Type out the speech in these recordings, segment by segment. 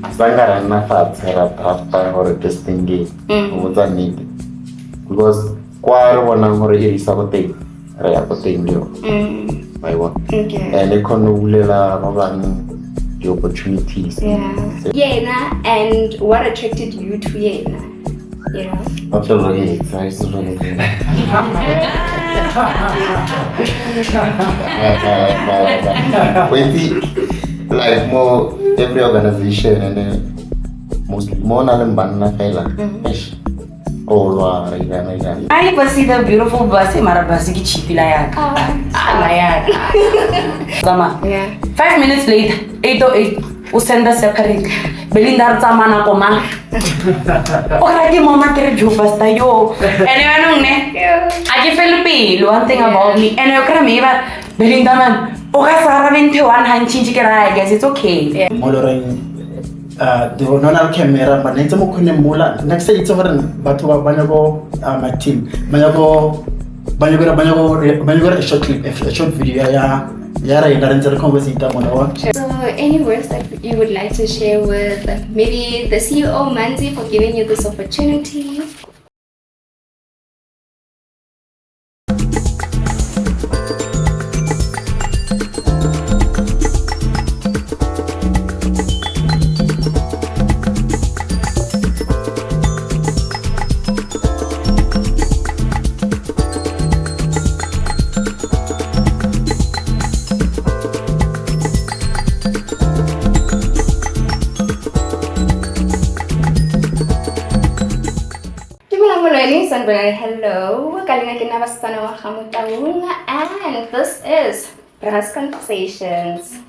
Sangara na fats rata or this thing what's that need because kwa wana ngore irisa bote re ya bote ndio my one and they can ulela the opportunities Yena, and what attracted you to Yena, you know? after looking it's nice to like more every organization and then mostly more than banana fella. Oh, I never see the beautiful bus in Marabasi cheap like Zama. 5 minutes later, 8:08, we send us separate. Belinda Zamana Koma. Okay, Mama Kerju yo. And I feel pain. One thing about me, and you can remember Belinda man. Okay, Sarah went to one hand I guess it's okay. The non camera, but next time we mula. Next time it's over. But we banyago my team. Banyago a short clip, a short video. Yeah, So, any words that you would like to share with maybe the CEO Manzi for giving you this opportunity? Hello, and this is BRU'Z Conversations.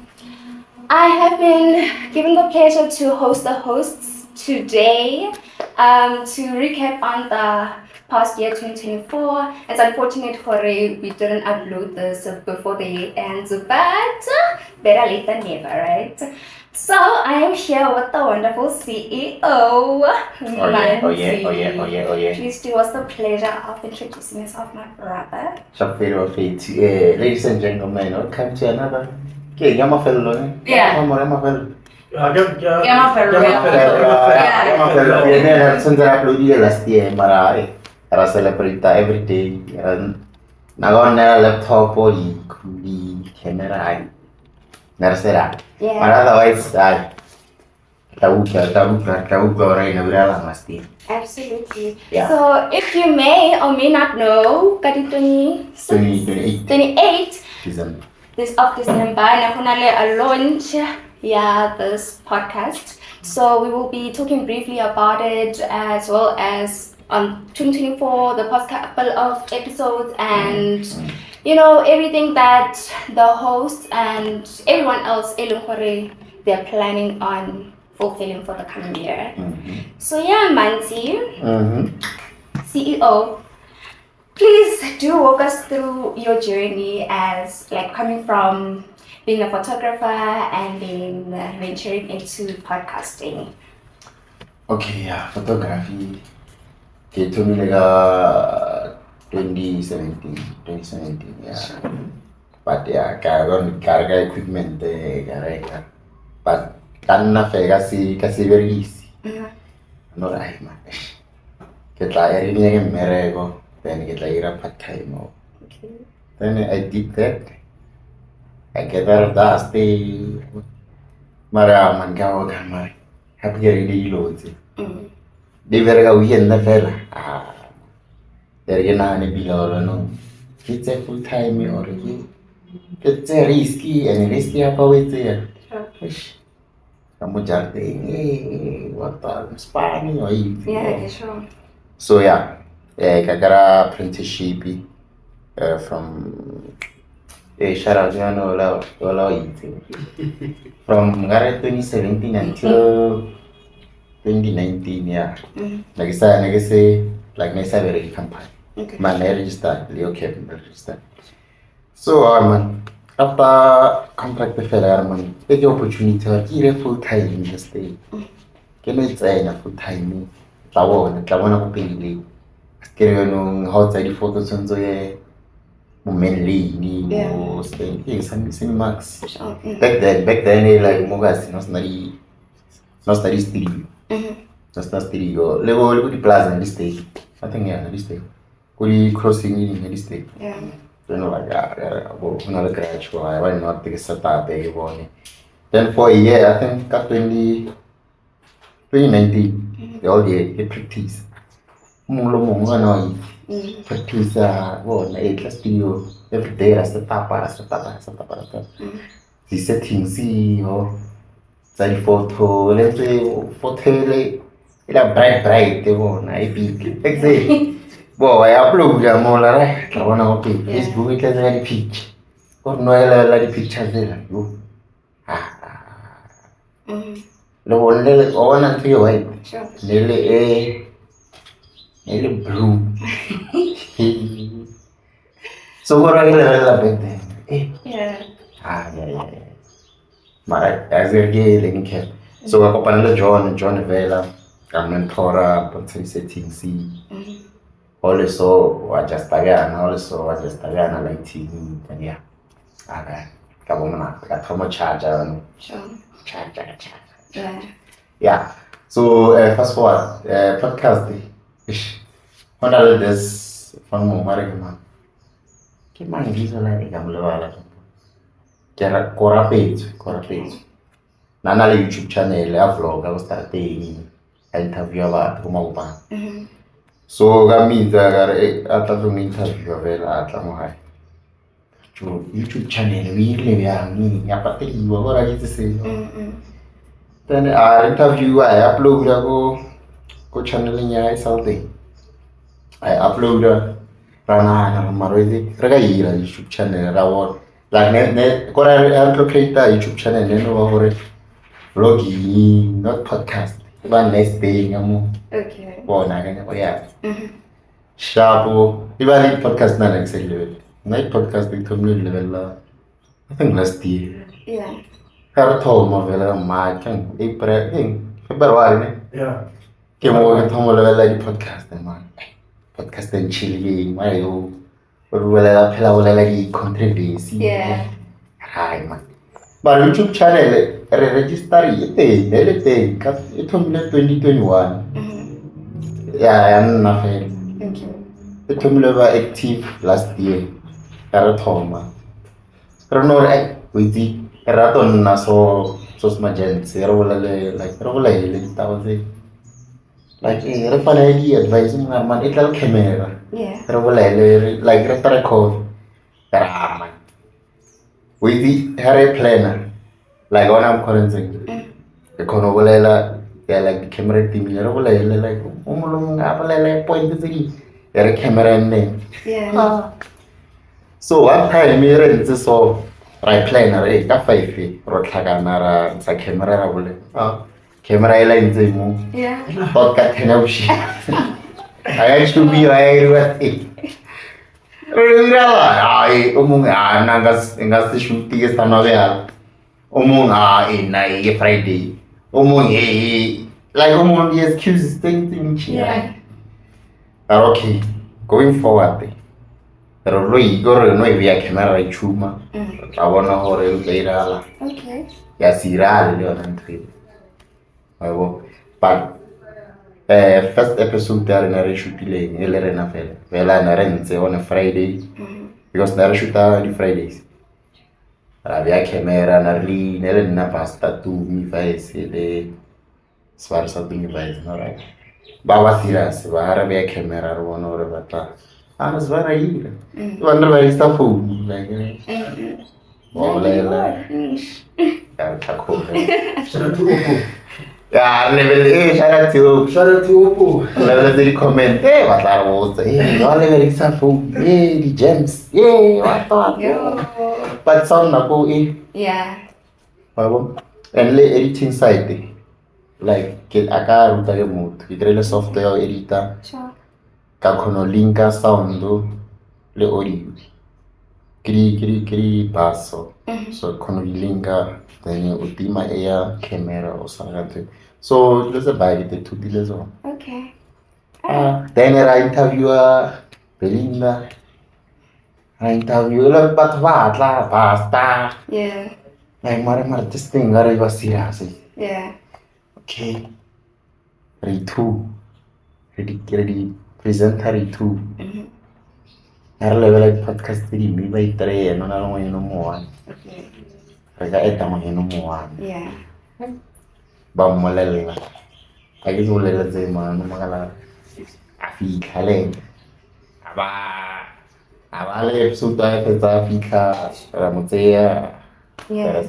I have been given the pleasure to host the hosts today to recap on the past year 2024. It's unfortunate for we didn't upload this before the year ends, but better late than never, right? So I am here with the wonderful CEO. Oh yeah. Please do us the pleasure of introducing yourself, my brother. Ladies and gentlemen, welcome to another. Okay, Yama fellow. Yeah. Yama fellow. Yama fellow. Yeah. Since I uploaded last year, Mara, I celebrate every day. Now on a laptop or the camera. Narasera. Yeah. Otherwise, Absolutely. Yeah. So if you may or may not know, 28 December. this of December, a launch, this podcast. So we will be talking briefly about it as well as on 2024, the past couple of episodes and everything that the hosts and everyone else they're planning on fulfilling for the coming year. So Manzi, CEO, please do walk us through your journey as coming from being a photographer and then venturing into podcasting. Okay, photography. Okay, to me 2017, yeah. But carga equipment, but canna kasi very easy. No right man. Get like everything merego, then get like part time. Okay. Then I did that. I get out of that stay. Mara man gawa kamari. Happy really loads. They were a weekend na fella. There you know, no. It's a full time or it's a risky and risky about there. Kamu jarte, what Spanish or Yeah, sure. So I got apprenticeship from Sharajano from 2017 until 2019, yeah. Like I say, like my salary company. Okay. Man, I registered, Leo Kevin registered. So, after contract the fella, man, take the opportunity to get a full time in the state. Can you say a full time? I want to pay. Scrivendo outside the photos and so mainly ni stay some max. Back then like mogas was not no study studio. No studio. Level di plaza di stay. I think yeah, di stay. Kuri crossing in di stay. Yeah. Then like no the crash why not take setup one. Then for a year, I think got 2019, the all year they practice. Mulo mungo no practice na class studio every day rasta tapa. The settings sai photo le photo le ila bright na big exactly bo I upload ya mola re ka bona go Facebook ke tsa di picture or no la di pictures le yo le wonne o wana ntho e white Sure. le blue so go ra le la back then Yeah. yeah. Mara as a gay link so I kopana le John Vela ka mentora but settings also just like TV and yeah okay ka bona ka thoma charger Sure. charger Yeah. yeah so fast forward podcast what are this from mara ke mangizo la e gamlewala ke ra korapetso nana le YouTube channel a vlog a starting a interview abantu kuma ubani so ka mitsa ka re a tla go interview vela a tla mo hai YouTube channel we ile bjang ya pateliwa go ra ditse selo then a interview I upload go channel ya Southern I upload rana marwezi re ka ira YouTube channel ra wona like ne go ra locate YouTube channel ne no gore vlogging not podcast ba next day ngamu Okay. bona ke go ya shapo ibali podcast na next level night podcast ke thomile level I think last year Yeah. her thoma vela March April February ne Yeah. ke mo ke thoma level di podcast man podcast en chilling mayo wala phela wala di controversy Yeah. hai man but YouTube channel re register le ka e thomile 2021 yeah na fe Okay. e thomile ba active last year ka re thoma re no re witsi ra tonna so emergency re bola le like re bola le ditawase like re fana di advice mo man e tla camera Yeah. re bola le like re record ra man witsi re planner like when I'm calling ke kono bolela ya like camera team re bola le like o mo lo nga bolela point tse di re camera nne Yeah. so one time me re ntse so ra planner e ka 5 ro tlhakana ra sa camera ra bole camera ela ntse mo Yeah. podcast tena bushi aya chubi aya riwati rela ai omunga nanga se shoot ke stana bya omunga ina e Friday omunga like omunga excuses thing Yeah. okay going forward pero lo igor no había camera de chuma abona hore ukairala Okay. ya sirale le ona ntri abo but first episode there na re shootile ele re na vela na re ntse on a Friday because na re shoota di Fridays ra via camera na re le nna pasta tu mi face le svarsa tu mi face no right ba serious ba ra via camera re bona hore batla ana zvara ira vanhu va isa phone like bolela ya thakole Shout out to Oppo. ya level shout out to Oppo level di comment batla re botsa no level isa phone di gems what Yo. but sound na go Yeah. babo and le editing side like ke aka ruta ke motho ke dire le software editor Sure. ka kgono linka sound le audio kiri basso so kgono linka then o tima ya camera o sarate so let's buy the two deals on Okay. then I interviewer Belinda I interview la batla basta Yeah. like mare this thing are serious Yeah. okay, re two, re di presenter re two. Ha re lebela di-podcast tse dingwe ba itere ena o na le ngwanyana o mo one. Re ka eta ngwanyana o mo one. Yeah. Ba mmolelela ga ke se boleletse mano magala a fitlha le ene a ba le episode a fetsa a fitlha ra mo tseya Yeah.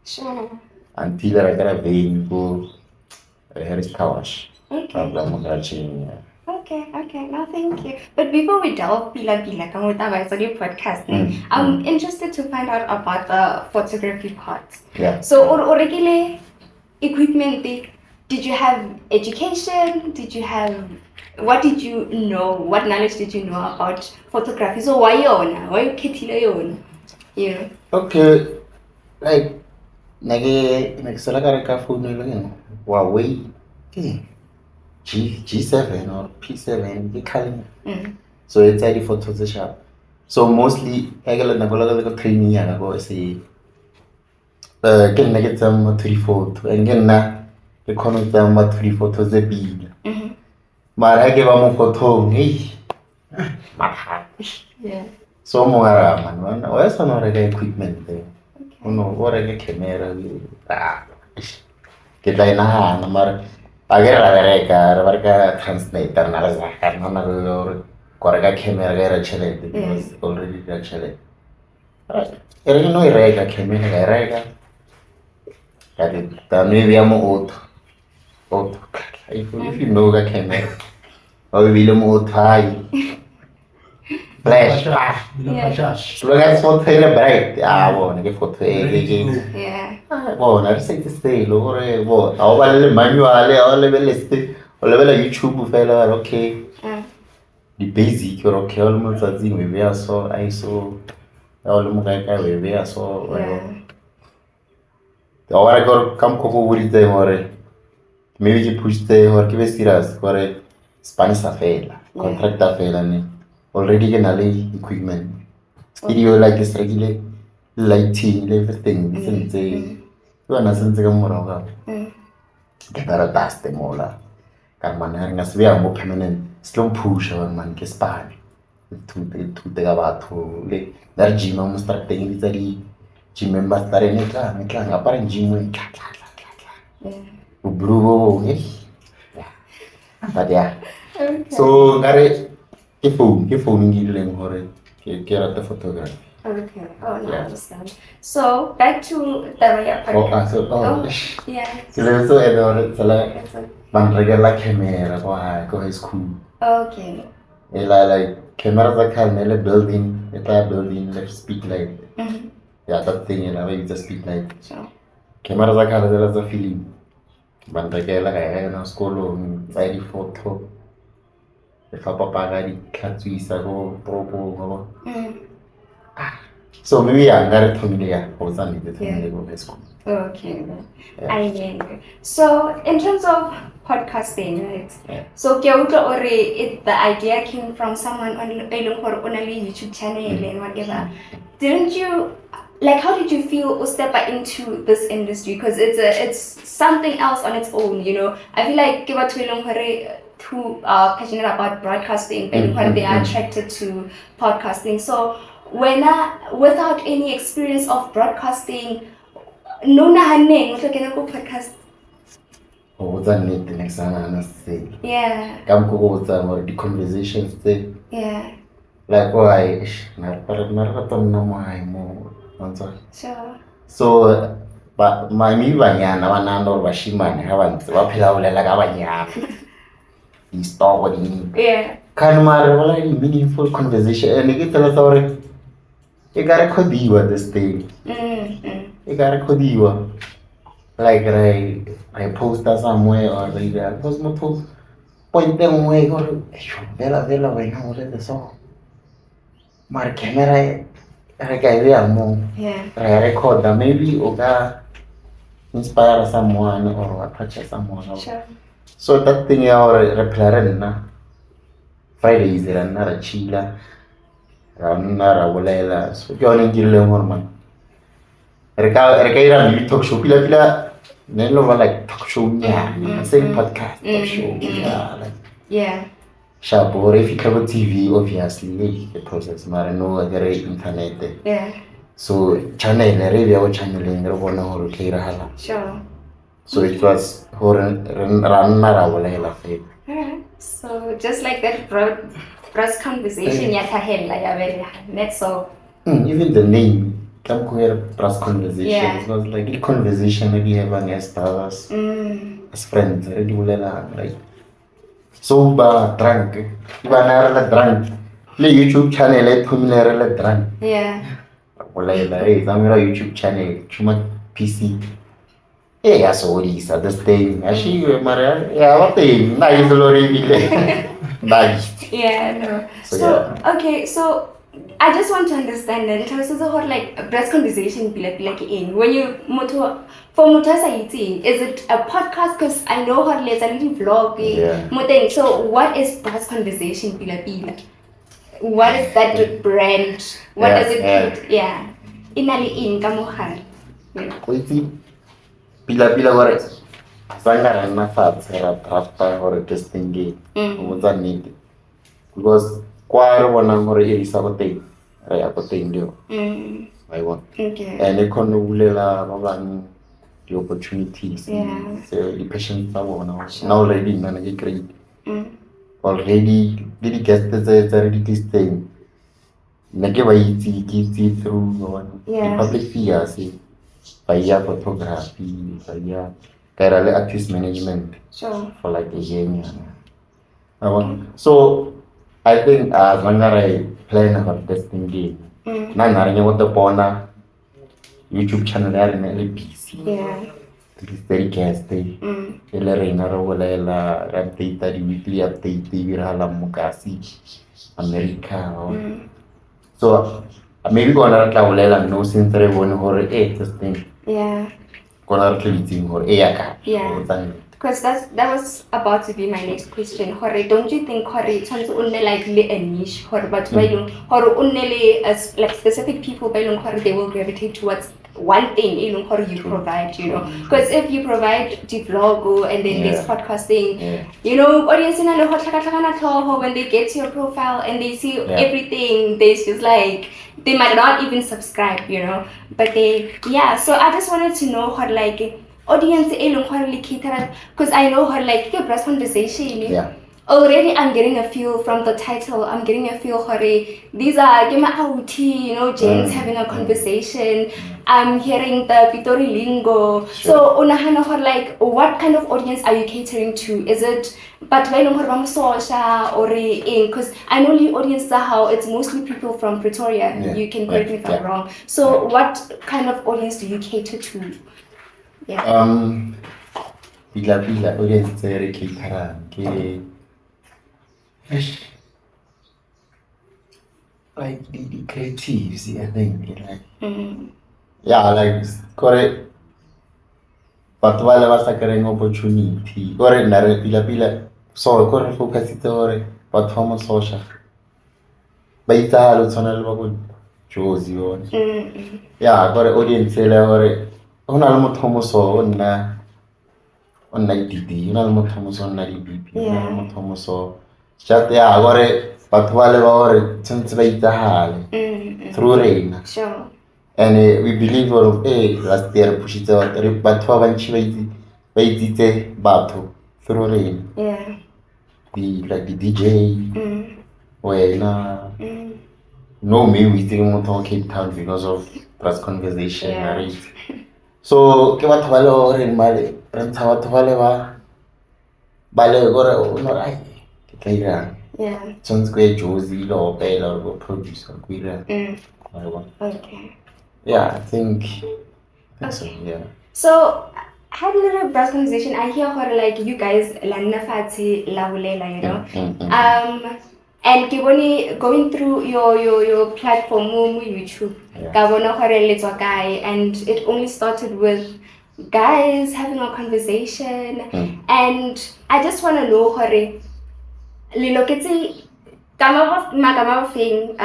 Sure. until re kry-a vein ko Harris Car Wash. Okay. Ra mo kry-a chain. Okay, no, thank you. But before we delve pila ka mo taba sa di podcast, I'm interested to find out about the photography part. Yeah. So, o rekile equipment, did you have education? What did you know? What knowledge did you know about photography? So, why yona? Why you khethile yona? You know? Okay, like nake sala ka reka phone le yena Huawei ke G7 or P7 ke khaleng. So it's a photo tse sharp. So mostly I get na gola ka training ya go se ke nna ke tsa mo 3 photo and ke nna ke khona tsa mo 3 photo ze pila. Mara ke ba mo photo hey. Yeah. So mo ara man o ya sana re ka equipment there. Uno o re ke camera ke tla ina mara agar la verga translator na la sacar no na lo correga camera era excelente because already excelente. Era no irega camera irega. Kati también abbiamo otto. If you know the camera. O viviamo otto hai. Flash. Luego foto era bright. Buono che foto è Yeah. buono, recetti stile, ore buono. Ho le manuale, ho le belle YouTube fela, ok. Di basic, ok, ho le mozzazi, mi vea so, ISO. Ho le mugaika, mi vea so. Ora che kam koko wuri te more. Maybe che push te or che vestiras, ore Spanish fela, contract fela ne. Already can alley equipment. Studio like this regular lighting, everything. Since you are since the Moraga. Get out of dust the mola. Carman has we are more permanent. Slow push our man ke span. To the Gavato, that gym almost start taking Italy. Gym members are in it, apparent gym. Blue, but yeah. So, Ke phone ngileng hore ke rata photography. Okay. Oh, no, I understand. So back to the podcast. Yeah. Ke le so ene hore tsela ban regela camera go high school. Okay. Like camera za khalne le building, le speed light. Yeah, that thing we use speed light. Sure. Camera za khalne za film. Ban regela ga na skolo ba di photo. Fa papaga di tlhatswisa go propo. So maybe I'm gonna tell me go high school. Okay. Yeah. I get it. So in terms of podcasting, right? Yeah. So the idea came from someone on a YouTube channel and whatever. Didn't you how did you feel step into this industry? Because it's something else on its own, you know. I feel like who are passionate about broadcasting and they are attracted to podcasting. So without any experience of broadcasting, no podcast. Oh, that need the next one say. Yeah. Come go the conversations there. Yeah. Like why Sure. So but my banyana banando bashimane habantu baphila ulela kabanyana. Story. Yeah. Can my meaningful conversation and you get a story. You gotta kodiwa this thing. You gotta kodiwa. Like I post that somewhere or like I post my post. Point them away go vela when I was the song. My camera I more. Yeah. I record that maybe oga inspire someone or touch someone. Sure. So that thing or reply na Friday is another chila another wolela so you only get le hormone reka ira mi talk show pila Nelo like talk show same podcast talk show like Yeah. Sharp or if you cover TV obviously the process mara no other internet Yeah. so channel radio channel in bona hore ke rahala Sure. so it was hore ranna ra bola hela fe Alright. So just like that BRU'Z conversation yakahella ya that's all. even the name come queer press conversation Yeah. it was like a conversation that we have as brothers as friends already like so ba drunk iba na drunk le YouTube channel e thumile drunk Yeah. Wala zamira YouTube channel chuma PC yasoolisa this thing ashiwe mara yawathini nayizolori bile Yeah, no. So, So, yeah. okay, so I just want to understand that it was a whole like BRU'Z conversation like in when you for mutasa eating, is it a podcast? Because I know how there's a little vlog. Yeah. So what is BRU'Z conversation pila? What is that brand? What Yeah, does it yeah. put? Yeah. Inali in kamuhal. koitsi pila gore sangara na fatshe ra drafta gore testing game botsa nnete because kwa re bona gore e isa go teng re ya go teng dio I want Okay. and e khone bulela ba bang the opportunities Yeah. so the patience tsa bona now already nna ke great already the guests tsa re di testing nna ke ba itse through Yeah. public figures by photography by kairale artist management Sure. for like a year so I think ngangare plan about testing game na ngare nge what the bona YouTube channel ya rena le busy Yeah. very guest ele rena re bolela re update the weekly update e hala mokasi America so maybe gonna tla bolela no since re bone hore testing Yeah. gonna re tlitseng hore ya ka Yeah. Because that was about to be my next question. Hore, don't you think hore tshwantse o nne like le a niche hore batho ba ileng hore o nne le like specific people ba ileng hore they will gravitate towards one thing ileng hore you provide, you know? Because if you provide the vlog and then this podcasting, you know, audience na le ho tlhakatlhakana tlhoho when they get to your profile and they see everything, they just like they might not even subscribe, you know, but they so I just wanted to know how like audience because I know her like your BRU'Z conversation already I'm getting a feel from the title. I'm getting a feel for these are you know, gents having a conversation. I'm hearing the Pitori lingo. So unahana for like what kind of audience are you catering to? Is it but or because I know the audience how it's mostly people from Pretoria. You can correct me if I'm wrong. So what kind of audience do you cater to? Pila audience re caterang ke like the creatives I think like like correct but wala ba sa kry opportunity gore nna re pila so gore focus itse gore batho mo social ba itsalo tsona le ba go Jozi yone gore audience le gore ona le motho mo so nna didi ona le motho mo so nna di BP ona le motho mo so chat gore batho ba le ba gore tsentse ba itsagale through rena Sure. and we believe all of last year pushitse batho ba bantshi ba itsitse batho through rena like the DJ wena no me we think motho Cape Town because of BRU'Z conversation right so ke batho ba le gore male re ntsha batho ba le gore no ai ke tla ira tsonts go Jozi lo opela go producer go ira Okay. I think so So had a little BRU'Z conversation. I hear her like you guys la nafati la ulela, you know. And going through your platform YouTube, and it only started with guys having a conversation, and I just want to know hore liloketse magama thing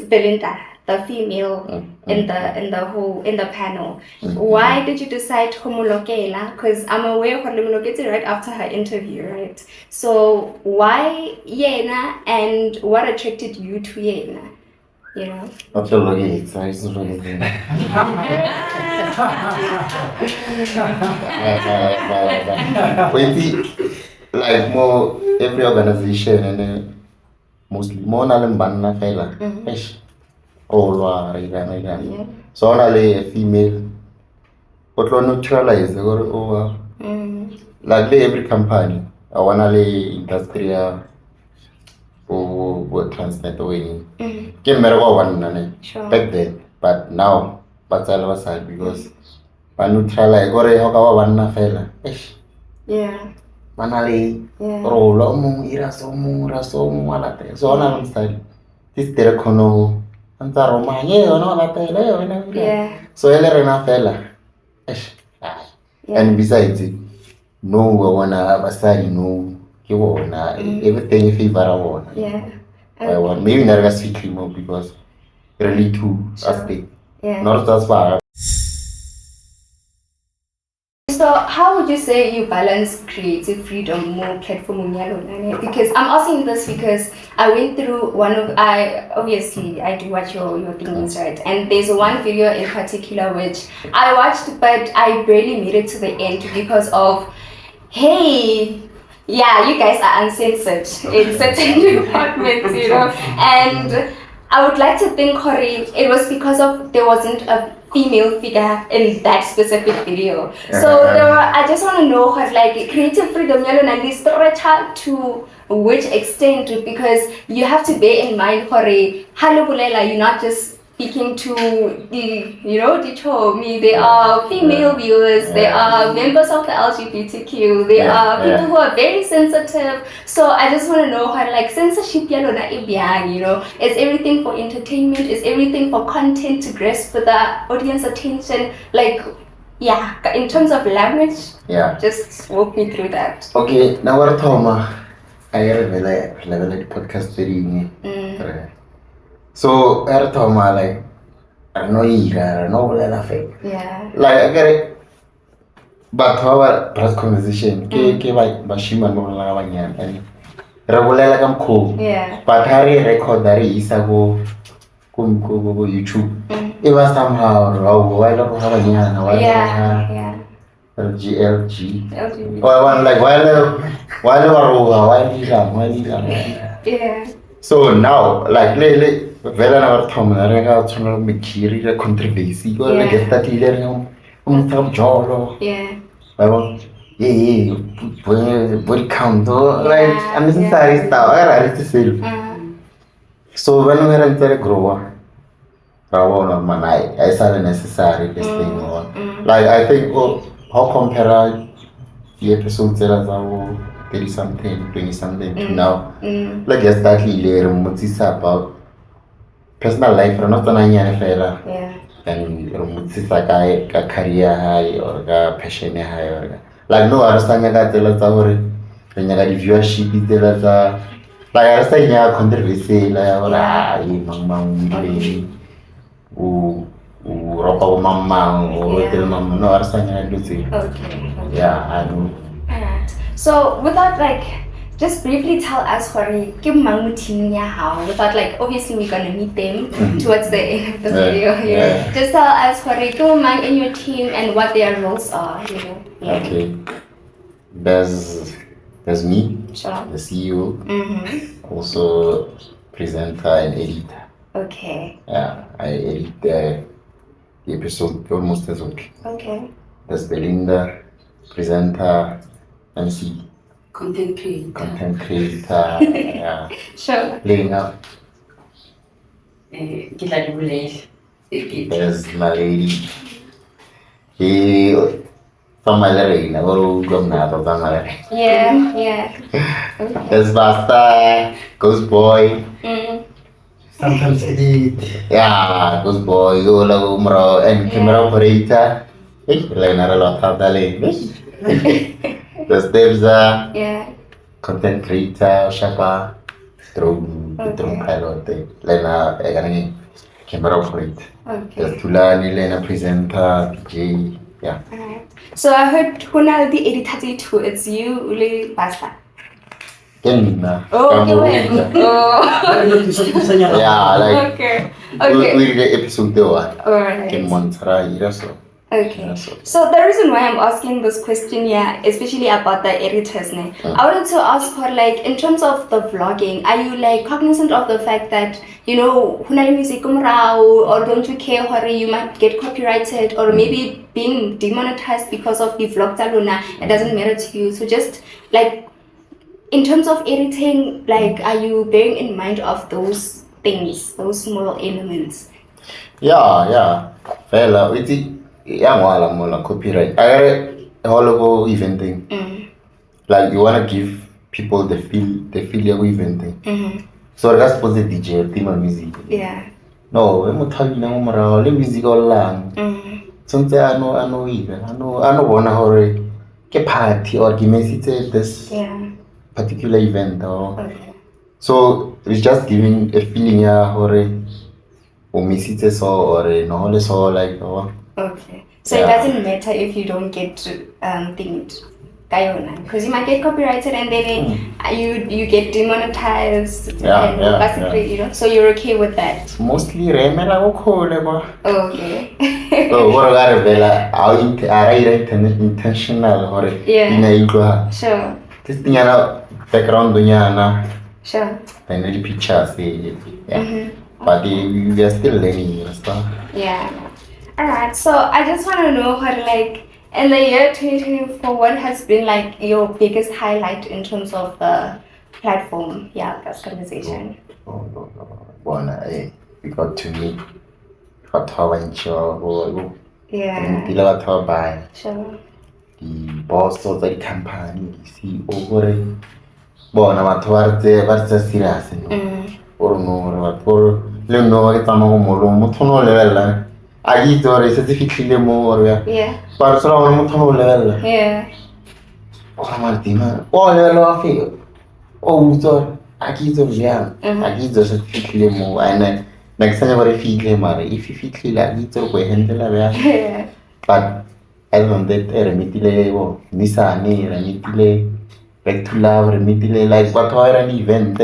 Belinda the female in the panel. Why did you decide to mulokela? Because I'm aware of muloketi right after her interview, right? So why yena, and what attracted you to yena? You know? Not to look at it, so it's not looking like more every organization and mostly more banana fella. Yeah. So only a female, but we neutralize over like every company. I wanna lay industrial or transnet away. Get one Sure. back then, but now but all of a sudden because I neutralize gore how one fella. Yeah. Manali Yeah. rolo mu irasomu wala te. So on style. This telecono anta roma ye ono la te le. Yeah. So ele rena fella. And besides it, no wanna basari no ke wona everything if favor wona. Yeah. I want maybe not as speak more because really two aspect. Yeah. Not as far. So how would you say you balance creative freedom more platform? Because I'm asking this because I went through obviously I do watch your things, right? And there's one video in particular which I watched but I barely made it to the end because of, hey, yeah, you guys are uncensored in certain departments, you know. And I would like to think, Corey, it was because of there wasn't a female figure in that specific video. So I just want to know what like creative freedom and stretch out to which extent, because you have to bear in mind, Corey, you're not just speaking to there are female viewers, there are members of the LGBTQ, there are people who are very sensitive. So I just want to know how like censorship, you know, is everything for entertainment, is everything for content to grasp the audience attention, like in terms of language, just walk me through that. Okay, now we're talking I level podcast very so I told my like I don't know fake. Yeah. Like I get it. But our press conversation, ke like bashima no la banyan and regular like I'm cool. Yeah. But Harry record that is go YouTube. It was somehow raw while LGLG. Or one like Yeah. So now, like, vela na batho mona re ga tshwana le mekiri le controversy go le get that ile re mo tsa jolo. Yeah. Ba bo body count like unnecessary stuff. I really feel. So when we enter the grow raw no man I saw necessary this thing. Like I think how compare the episodes that are 30 something, 20 something to now. Like just that later about personal life, not an Yeah. and a career high or a passion high or like no understand that tell us our viewership tell us like I understand ya controversy like ropa mama or tell mama no understand Okay. yeah I know. Alright. So without like just briefly tell us without like obviously we're gonna meet them towards the end of the video here. Just tell us in your team and what their roles are, you know. Yeah. Okay. There's me, Sure. the CEO, also presenter and editor. Okay. Yeah, I edit the episode almost as well. Okay. There's Belinda, presenter, MC. Content creator, yeah. Sure. Laying up. There's my lady. He from my lady, I will go now. Yeah. Okay. There's Basta, Ghost Boy. Sometimes edit. Yeah, Ghost Boy, Yola Umro, and camera operator. Leonardo Lotadale. There's Debza. Yeah. Content creator, Shapa, Strom pilot, Lena, camera operator. Okay. There's Tulani, Lena presenter, DJ. Yeah. Alright. So I heard Hunal the editor too. It's you, Uli Basta. Kenna. Oh, okay, wait. Oh. Yeah, like Okay. we Okay. did the episode the one. Alright. In Montserrat, so. Okay. Yeah, so. So the reason why I'm asking this question here, especially about the editors, ne, I wanted to ask her, like, in terms of the vlogging, are you like cognizant of the fact that, you know, hunale music or don't you care how you might get copyrighted or maybe being demonetized because of the vlog taluna, it doesn't matter to you. So just like in terms of editing, like, are you bearing in mind of those things, those small elements? Yeah. Fella, it's yeah, copyright. I got a whole event thing. Like you wanna give people the feel your event thing. So that's supposed to DJ theme music. Yeah. No, I'm not telling you le music all lang. Something I know even. I know one how ke party or give me this particular event or Okay. so it's just giving a feeling or miss it so or no so like Okay. So Yeah. it doesn't matter if you don't get thingied. Because you might get copyrighted and then you get demonetized. Yeah, and yeah, basically, you know, so you're okay with that. mostly remela go Okay. so what I got bela I intentional or Yeah. ina Sure. this thing background dunya Sure. then the pictures yeah. But we are still learning, you understand? Yeah. Alright, so I just want to know how to like in the year 2024, what has been like your biggest highlight in terms of the platform? Yeah, that's conversation. We got to meet Hot Yeah. buy Sure. the boss of the company, the CEO. Bona batho ba re serious or no or le no ke tsama go molo motho no lebelela a itse gore se se fitlhile mo or ya Yeah. ba re tsela gore motho no lebelela Yeah. o ga martima o lebelela wa fe o utso a ke itse gore ya a ke itse se fitlhile mo ane next time ba re fitlhe mare if fitlhile a ke itse go e handle ya Yeah. but I don't that re mitile bo nisane re mitile back to love re mitile like batho ba era event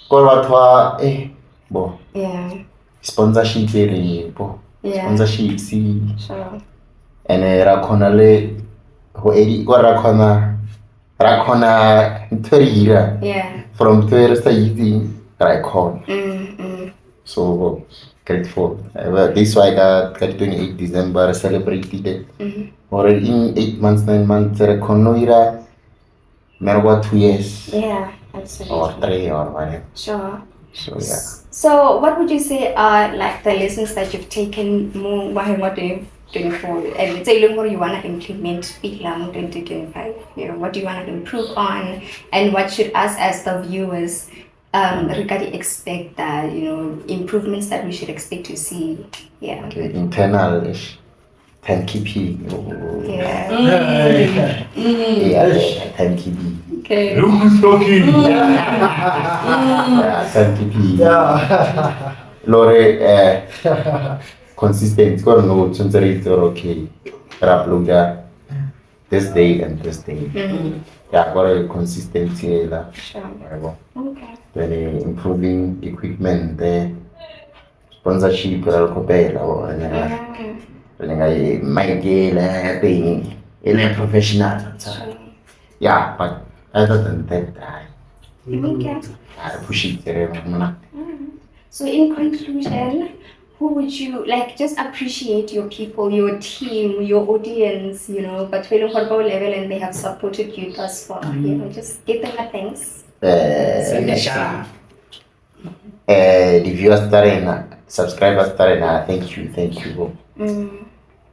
ko batho ba bo Yeah. sponsorship ere bo Yeah. sponsorship si Sure. ene ra khona le go edi go ra khona ntwerira Yeah. from twer sa yiti ra khona Mm. so grateful this why got 28 December celebrated it or in 8 months 9 months re khona ira mer 2 years Yeah. or Absolutely. 3 or whatever Sure. so yeah. So, what would you say are like the lessons that you've taken more what 2024 and let's say what you want to implement in 2025? You know, what do you want to improve on, and what should us as the viewers regarding expect that improvements that we should expect to see? Yeah. Okay, internal ish 10 kp Yeah. yeah 10 kp Okay. Who's talking? yeah 10 kp lore consistent ko no tsuntsere okay upload this day and this day yeah what consistency la Sure. okay Okay. then improving equipment sponsorship ra kopela o ngai maikela thing in a professional yeah but other than that Okay. I push it there So, in conclusion, who would you like? Just appreciate your people, your team, your audience, but we're on level and they have supported you thus far. Just give them a thanks. The viewers subscribers thank you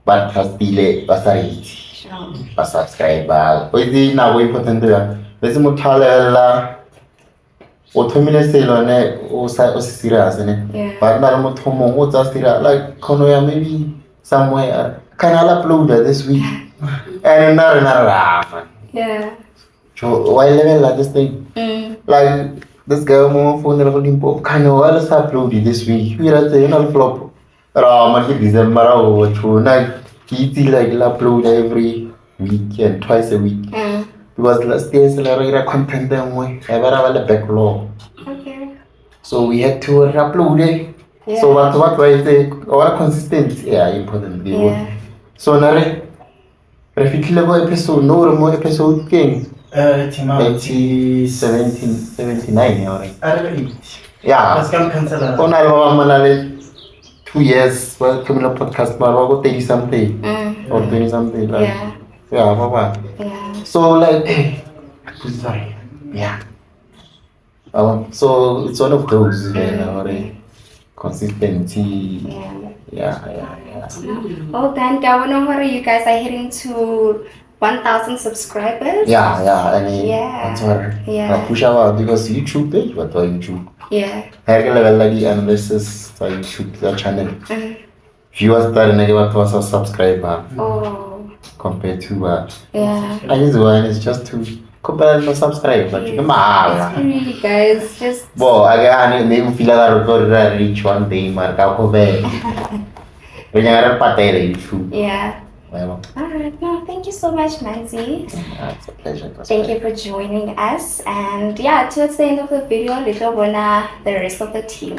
but fastile Sure. subscriber oithi na go important ya bese mothalela o thomile selo ne o se serious ne Yeah. but na motho mo o tsa serious like kono ya maybe somewhere can I upload this week and na man Yeah. so why level like this thing like this guy mo phone la go limpo kana wa la upload this week we ra the na flop ra ma ke December o chona ke like la upload every week and twice a week because last year la ra content them way I bara la backlog. Okay. So we had to upload it. Yeah. So what was the our consistency important. Yeah. So nare refitle go episode no more episode king. Team out. 79 alright. Yeah. Let's Yeah. come cancel. On our manale 2 years well coming podcast maar go 30 something or 20 something like. Yeah. Yeah, baba. Yeah. So like sorry. Yeah. So it's one of those consistency. Yeah. Oh, thank God. You guys are heading to 1,000 subscribers. Yeah, I mean, Yeah. that's what Yeah. push out because YouTube page, what do YouTube? Yeah. Higher level like the analysis for YouTube the channel. Viewers that and what was a subscriber Oh. compared to Yeah. I use one is just to compare no subscribe, but you can Really, guys, just. Well, again, maybe feel like I reach one day, mark ko be. When you're patay YouTube. Yeah. Well, Alright, no, thank you so much, Manzi. it's a pleasure. Thank you for joining us. And yeah, towards the end of the video, little wanna the rest of the team.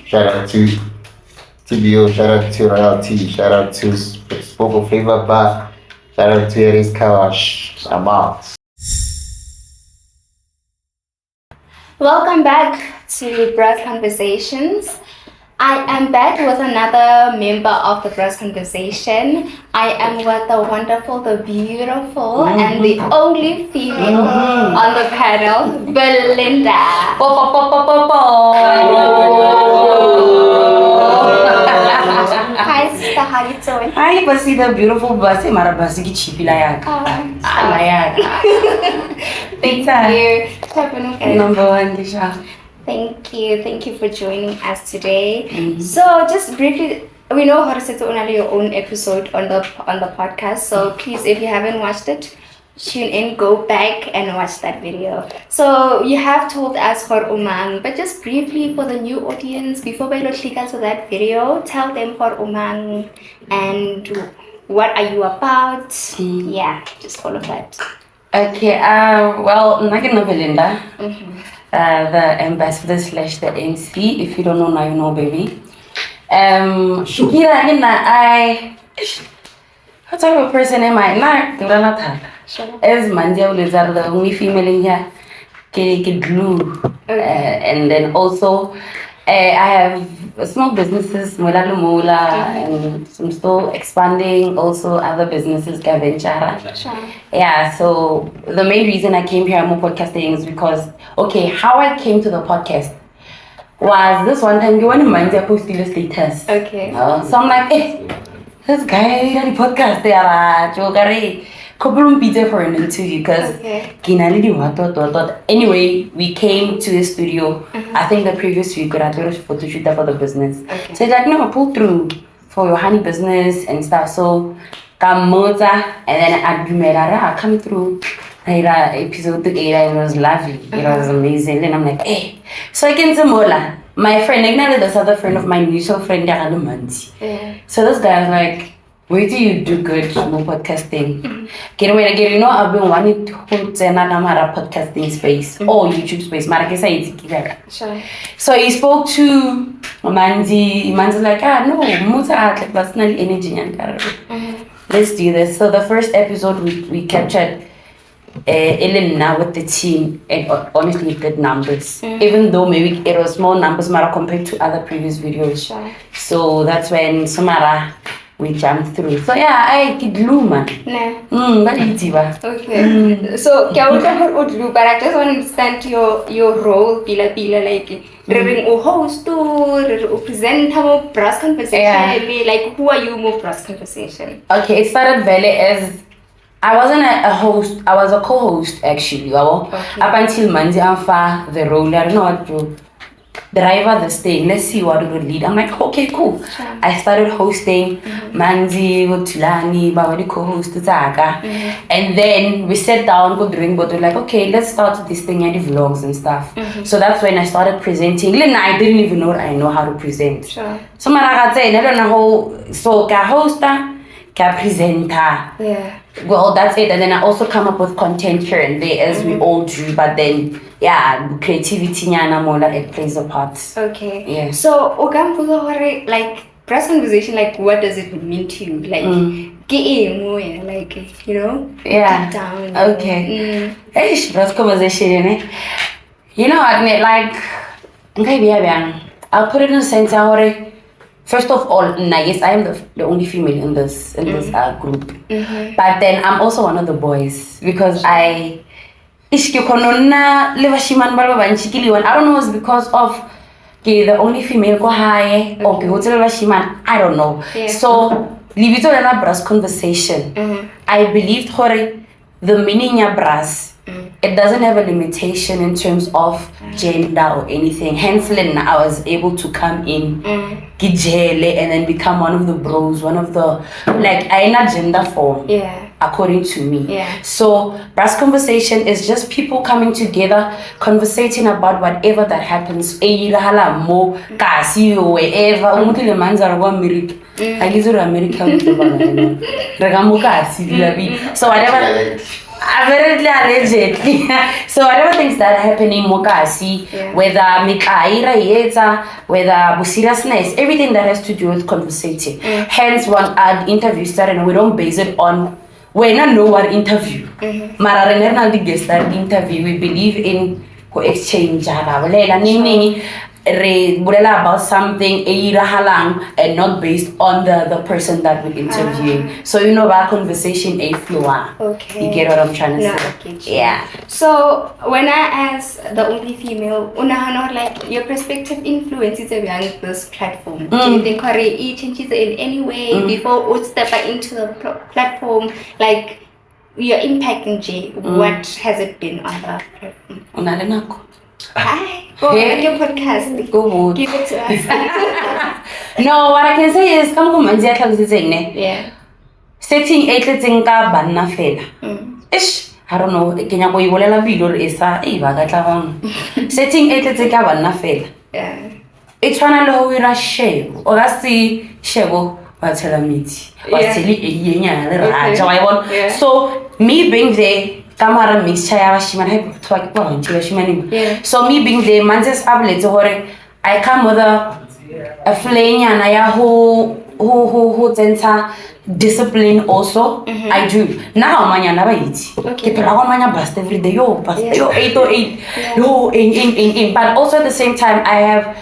Shout out to TBO, shout out to Royalty, shout out to Spoken Flavor Bar, shout out to Eris Kawash. I'm out. Welcome back to BRU'Z Conversations. I am back with another member of the BRU'Z Conversation. I am with the wonderful, the beautiful, and the only female on the panel, Belinda. Hi, sister. How you doing? Hi, basi the beautiful basi mara basi ki chipi la yak. La yak. Thank you. Okay. Number one, Disha. Thank you for joining us today. So just briefly, we know how to set only your own episode on the podcast. So please, if you haven't watched it, tune in, go back and watch that video. So you have told us for Umang, but just briefly for the new audience, before we click to that video, tell them for Umang and what are you about? Yeah, just all of that. Okay, well, Nagin Belinda. The ambassador / the MC. If you don't know now, you know, baby. Shukira, what type of person am I? Not as Mandia Lizard, the only female in here. Glue. And then also, I have small businesses, Mola and I'm still expanding. Also, other businesses, Gavenchara. Yeah, so the main reason I came here, I'm podcasting, is because, okay, how I came to the podcast was this one time, you want to mind I posted a status. Okay. So I'm like, hey, this guy, the podcast, they are couple be there for an interview because anyway, we came to the studio. I think the previous week we had a photo shoot for the business. Okay. So it's like, no, pull through for your honey business and stuff. So come and then I come through episode 8 and it was lovely. It was amazing. Then I'm like, hey, so I can Mola. My friend, like this other friend of mine, mutual friend, Yeah. so this guy was like, where do you do good no podcasting? You know, I've been wanting to hold another podcasting space or YouTube space. Sure. So he spoke to Manzi. Manzi's like, no, like personal energy and let's do this. So the first episode we captured Elena with the team, and honestly it did numbers. Even though maybe it was small numbers compared to other previous videos. Sure. So that's when Samara we jumped through. So yeah, I did glue man. Okay. So but I just want to understand your role, like host or presenter more BRU'Z Conversation. Like who are you more BRU'Z Conversation? Okay, it started very as I wasn't a host, I was a co-host actually. Up until Manzi Amfa, the role, I don't know what to driver this thing, let's see what it would lead. I'm like, okay, cool. Sure. I started hosting Manzi, Tulani, Bawadi co-host Zaga. And then we sat down, go drink, but we're like, okay, let's start this thing and the vlogs and stuff. So that's when I started presenting. I didn't even know I know how to present. Sure. So I don't know how, so ka hosta, ka presenter. Yeah. Well, that's it. And then I also come up with content here and there as we all do. But then, yeah, creativity nyana more like it plays a part. Okay. Yeah. So, like, press conversation, like, what does it mean to you? Like, like, you know? Yeah. Deep down. Okay. Hey, press conversation, you know what, like, I'll put it in a sense, first of all, yes, I am the only female in this group. But then I'm also one of the boys because I don't know, it's because of the only female go high or I don't know. Yeah. So libito na BRU'Z conversation. I believed the meaning ya BRU'Z. It doesn't have a limitation in terms of gender or anything. Hence, I was able to come in, gijele, and then become one of the bros, one of the, like, I ain't a gender form. Yeah. According to me. Yeah. So BRU'Z conversation is just people coming together, conversating about whatever that happens. Mo, kasi, wherever. Umutile manzara wa America. Agizuru America. So whatever. Allegedly. So whatever things that happen in Mokasi, whether Mikaira Yeta, whether seriousness, everything that has to do with conversating. Hence, when our interview started, we don't base it on when I know what interview. Mara guest that interview. We believe in exchange. About something and not based on the person that we're interviewing. So you know about conversation a flow. Okay. You get what I'm trying to No, say? I get you. Yeah. So when I as the only female, like your perspective influences around this platform. Do you think it changes in any way before we step into the platform? Like your impact in J, what has it been on the platform? Hi. Go on your podcast. Go. Give it to us. No, what I can say is Yeah. Setting 8 thing ka banna fela. Ish, I don't know, kenya go ibolela bilo re sa ba ka tla setting 8 thing ka banna fela. Yeah. E tshwana le ho ira shebo. O ka se shebo ba tshela mitsi. Ba tshele e yenyana le raja wa ibona. So me being there Kamara mixture ya bashimane ha go go bashimane. So me being there manses abletse hore I come with a flaynyana ya who tsentsa discipline also. I do. Now manyana ba itse. Ke phela go manya bust every day yo 808 yo in but also at the same time I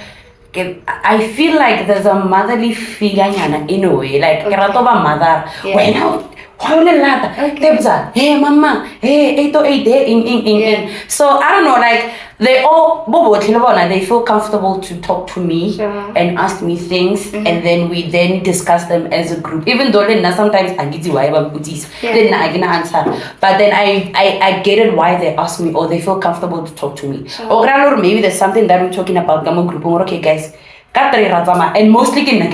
feel like there's a motherly figure in a way like keratoba mother when okay. Hey mama, hey 808 in. So I don't know, like they all they feel comfortable to talk to me and ask me things and then we then discuss them as a group. Even though then sometimes I get why then I can answer. But then I get it why they ask me or they feel comfortable to talk to me. Or maybe there's something that we're talking about Gamo group. Okay guys, and mostly guys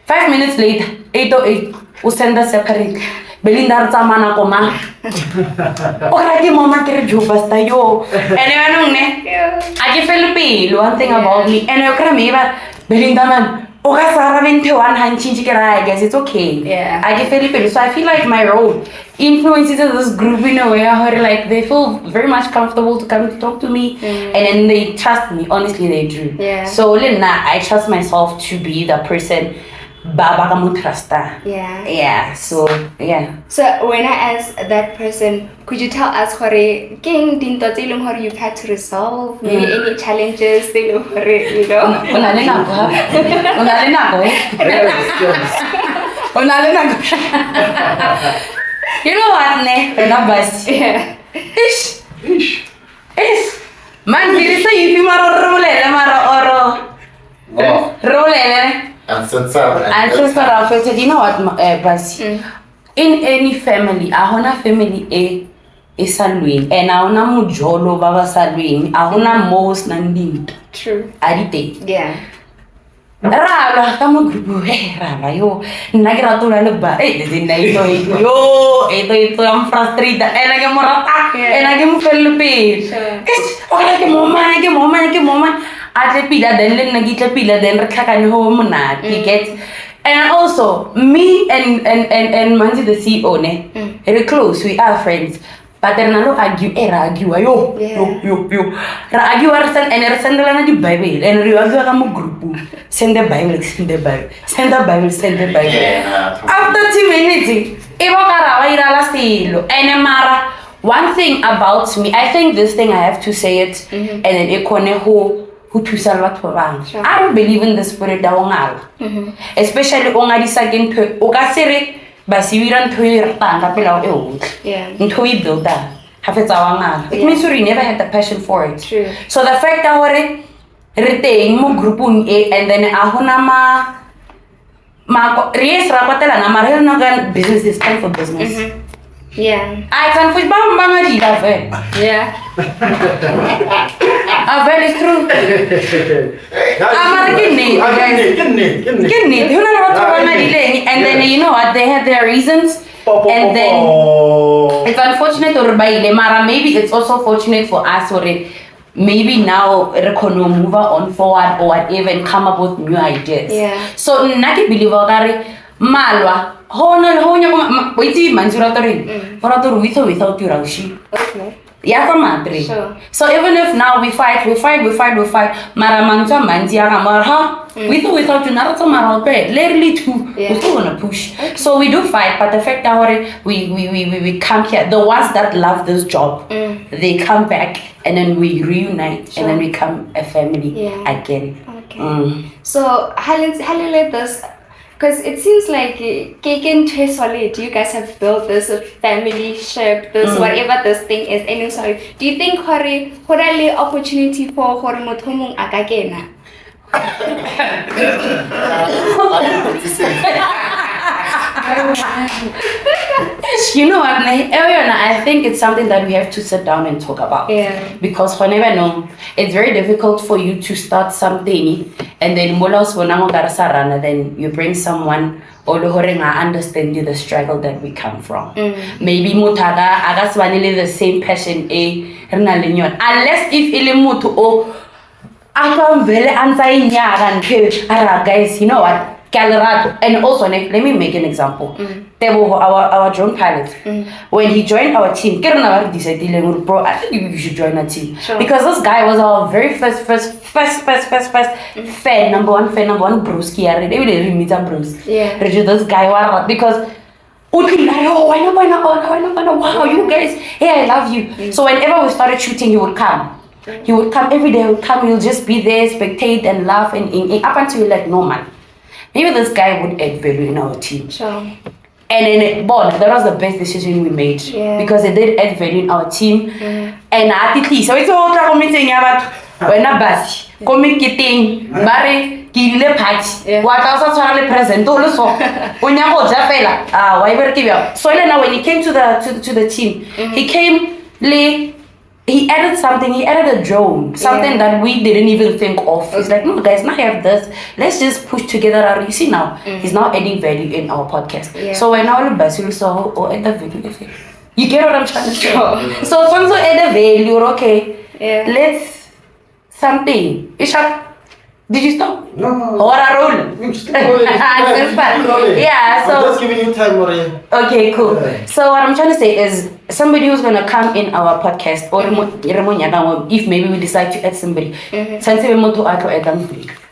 5 minutes later, 808, we send us separate. Belinda Ramana Koma. Okay, mama kere jubasta yo. I feel one thing about me. And I can remember Belinda man. Okay, Sarah went to one hand I guess it's okay. Yeah. I feel so I feel like my role influences this group in a way like they feel very much comfortable to come to talk to me and then they trust me. Honestly they do. Yeah. So I trust myself to be the person Baba Kamutrasta. Yeah. Yeah. So yeah. So when I asked that person, could you tell us how you've had to resolve maybe any challenges you know? You know what, ne? Yeah. Ish. Man, diri sa ipi maro rolele. Ancestor affected. You know what, Basi? In any family, a family esalweng and a hona mojolo ba ba salweng a hona mo se nang dintwa True. a di teng Yeah. ralwa ka mo group ralwa yo nna ke rata ola le ba nna ito I'm frustrated ena ke mo rata ena ke mo felele pele ke moma a tle pila then le nna ke tle pila then re tlhakane ho monate get and also me and Manzi the CEO ne very close, we are friends. But then I argue, yo. Ra argue and send the Bible and we argue a group. Send the Bible, send the Bible, send the Bible, send the Bible. After 2 minutes, and one thing about me, I think this thing I have to say it, and then who to salvat for I don't believe in the spirit of especially on the second okasere basiwira ntho e ratang ka pela o ntho e build that have it it means we never had the passion for it. True. So the fact that re teng mo groupung e and then a hona ma re ra patela na mara no ga business is time for business. Yeah. I can push bang di da fe. Yeah. Very true. Amara and then you know what, they had their reasons and then it's unfortunate or mara maybe it's also fortunate for us or maybe now we can move on forward or whatever and come up with new ideas. Yeah. So naki believe malwa without your Okay. Sure. So even if now we fight, mara manzo manzi mara without you narata mara literally too we still wanna push. Okay. So we do fight, but the fact that we come here, the ones that love this job, they come back and then we reunite and then we become a family again. Okay. So how you let this? Because it seems like Cake and Solid, you guys have built this family ship, this whatever this thing is. And I'm sorry, do you think Horali opportunity for Hormotomung Agagena? You know what, I think it's something that we have to sit down and talk about. Yeah. Because whenever no, it's very difficult for you to start something and then then you bring someone or understand the struggle that we come from. Maybe mutaga agaswanile the same passion unless if ile mutu o akamvele ansa guys, you know what? And also, let me make an example. Our drone pilot, when he joined our team, bro, I think you should join our team. Sure. Because this guy was our very first fan, number one BRU'Z. They will really meet BRU'Z. Yeah. This guy was because wow, you guys, hey, I love you. So whenever we started shooting, he would come. He would come every day. He will just be there, spectate and laugh and up until like no man. Maybe this guy would add value in our team. Sure. And then, that was the best decision we made. Yeah. Because it did add value in our team. And at least, so it's all committing about when a bus, committing, Barry, Kile Patch, what else are present, also. When you go, Jafela, why were you? So now when he came to the team, he came, he added something, he added a drone, something that we didn't even think of. He's like, no guys, now I have this, let's just push together. You see now, he's now adding value in our podcast. Yeah. So when all the Basil saw or add the value, you get what I'm trying to say? So if also add a value, okay, let's something. Did you stop? No. Or a roll? Yeah, so I'm just giving you time, Maria. Okay, cool. So what I'm trying to say is somebody who's gonna come in our podcast or if maybe we decide to add somebody.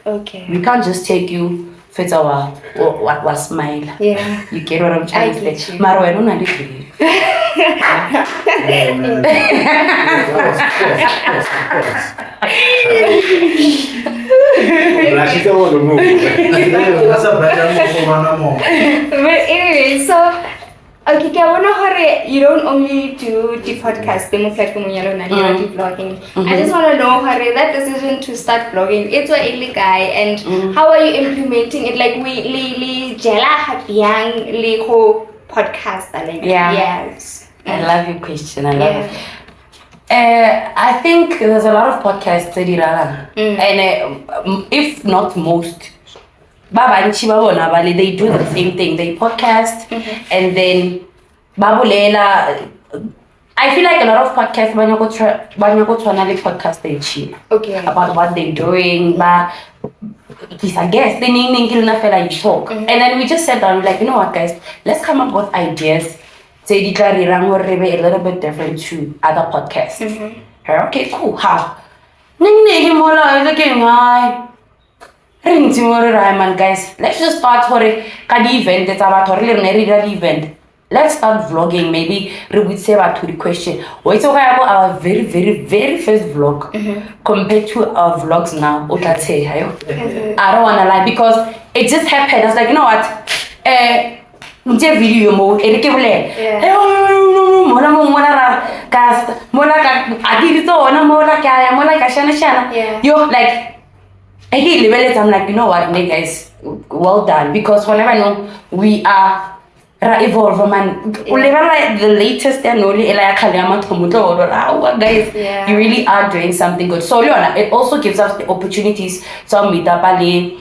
Okay. We can't just take you fit our what was smile. Yeah. You get what I'm trying to say? Maro, I don't know. But anyway, so okay, you don't only do the podcast, demo platform, you do vlogging. I just want to know that decision to start vlogging. It's a illegal guy, and how are you implementing it? Like we jela young legal podcast, like yes. I love your question. I love it. I think there's a lot of podcasts and if not most, they do the same thing. They podcast and then babulela. I feel like a lot of podcasts podcast they chill about what they're doing, but I guess they talk. And then we just sat down like, you know what guys, let's come up with ideas. Say a little bit different to other podcasts. Okay, cool. How? Guys, let's just start for a event. It's about a event. Let's start vlogging. Maybe we would say about the question. What's our very, very, very first vlog compared to our vlogs now? I don't wanna lie because it just happened. I was like, you know what? Video mo yo like I'm like, you know what, guys, well done, because whenever I know we are evolve man like the latest and only guys, you really are doing something good. So it also gives us the opportunities to meet up the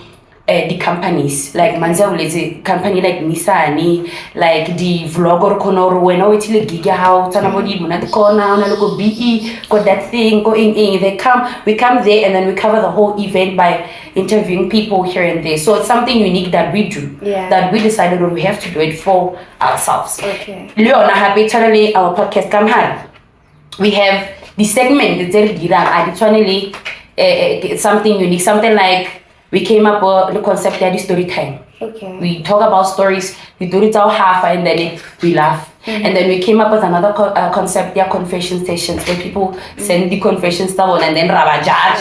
companies like Manzawulezi company like Nisani, like the vlogger Konoro when we till giga how Tanabodi Munat Kona local BE got that thing going in. We come there and then we cover the whole event by interviewing people here and there. So it's something unique that we do. That we decided we have to do it for ourselves. Leona happy totally our podcast come here. We have the segment it's something unique, something like we came up with the concept of the story time. We talk about stories, we do it all half and then we laugh. And then we came up with another concept, confession sessions, where people send the confession stuff and then Rabajaja.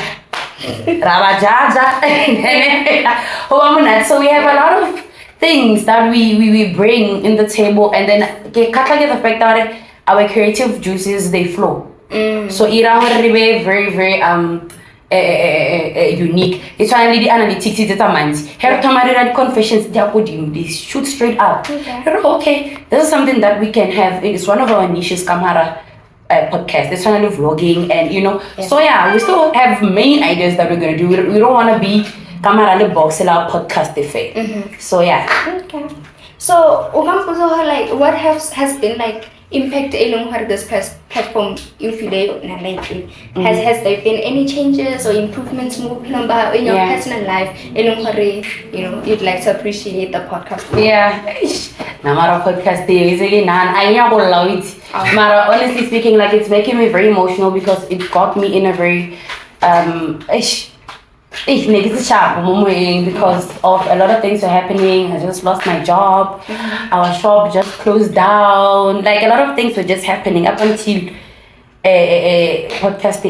So we have a lot of things that we bring in the table, and then get the fact that our creative juices they flow. So it's very, very unique. It's only the analytics is the minds. Here the confessions they shoot straight up. Okay, this is something that we can have. It's one of our niches, Kamara podcast. It's only vlogging and So yeah, we still have many ideas that we're gonna do. We don't want to be Kamara the box our podcast effect. So yeah. Okay. So like what has been like impact along this platform lately? Has there been any changes or improvements moving about in your personal life you'd like to appreciate the podcast? Namara podcast is again I love it. Mara, honestly speaking, like it's making me very emotional because it got me in a very because of a lot of things are happening. I just lost my job. Our shop just closed down. Like a lot of things were just happening up until podcast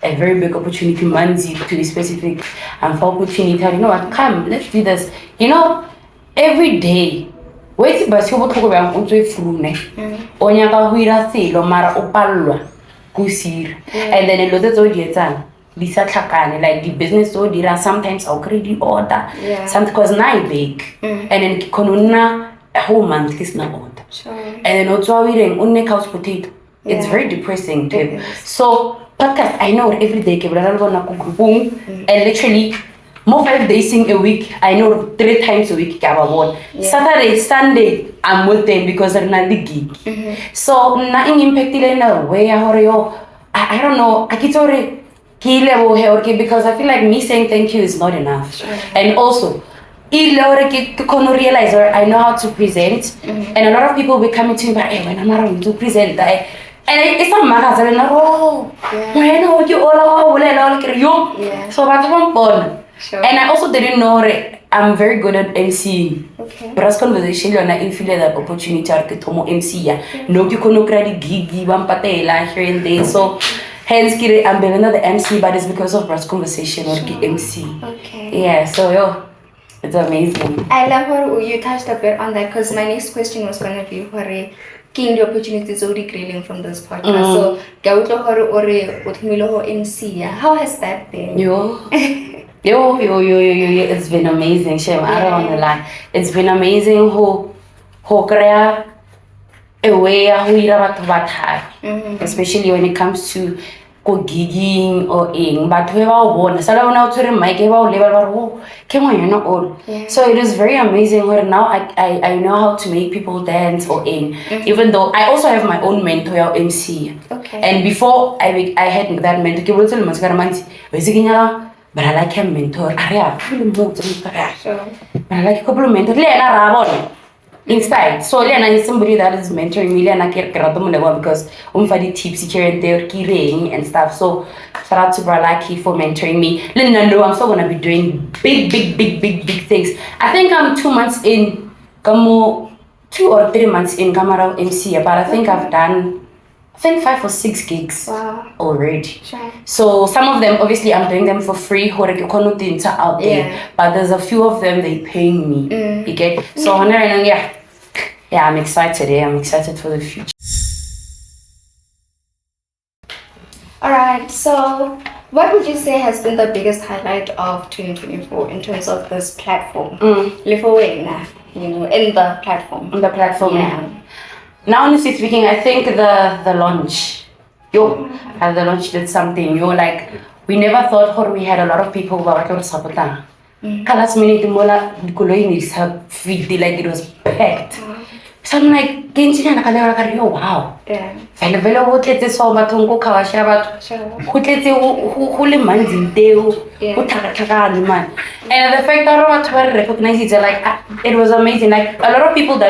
a very big opportunity, Manzi to be specific, and for opportunity. You know what? Come, let's do this. Every day. Wait, but you talk about Onyaka huira silo mara opalwa kusir, and then a lot of like the business so sometimes I'll credit order because now I bake and then konuna a whole month is not order and then also we only couch potato. It's very depressing too. So podcast I know every day and literally more 5 days in a week. I know 3 times a week Saturday, Sunday I'm with them because they're not the gig. So nothing impacted in a way I don't know. I get already because I feel like me saying thank you is not enough. And also, realize I know how to present, and a lot of people will come to me, but hey, when I'm around to present, and it's not my house. I'm like, so and I also didn't know I'm very good at MC. BRU'Z conversation, I feel that opportunity to MC. No, you can't credit gigi, one patela here and there. So. Hence, I'm being the MC, but it's because of BRU'Z conversation or MC. Yeah, so it's amazing. I love how you touched a bit on that because my next question was going to be the opportunities already grilling from this podcast. So, MC. How has that been? Yo, it's been amazing, Shem. I don't want to lie. It's been amazing. a way ya ho ira batho ba thata, especially when it comes to go gigging or eng batho ba o bona sala bona o tshwere mic ba o leba ba re oh ke ngwana all. So it is very amazing where now I know how to make people dance or eng, even though I also have my own mentor ya MC. Okay. And before I had that mentor ke botse le maskara manti besikinya but I like him mentor area full mo tsaka Sure. but I like couple mentor le na ra bona inside. So Lena is somebody that is mentoring me. Lena because umfadi tips here and there and stuff. So shout out to Bralaki for mentoring me. Lena, no, I'm still gonna be doing big things. I think I'm 2 months in, 2 or 3 months in Camera MC, but I think I've done 5 or 6 gigs already. Sure. So some of them, obviously, I'm doing them for free. Out there, but there's a few of them they paying me. You get so yeah, I'm excited. Yeah, I'm excited for the future. All right. So, what would you say has been the biggest highlight of 2024 in terms of this platform? In the platform. On the platform. Yeah. Now, honestly speaking, I think the launch. The launch did something. Like we never thought we had a lot of people who were supporting. Last minute, like it was packed. So I'm like, wow. Yeah. And the fact that I recognize it, like it was amazing. Like a lot of people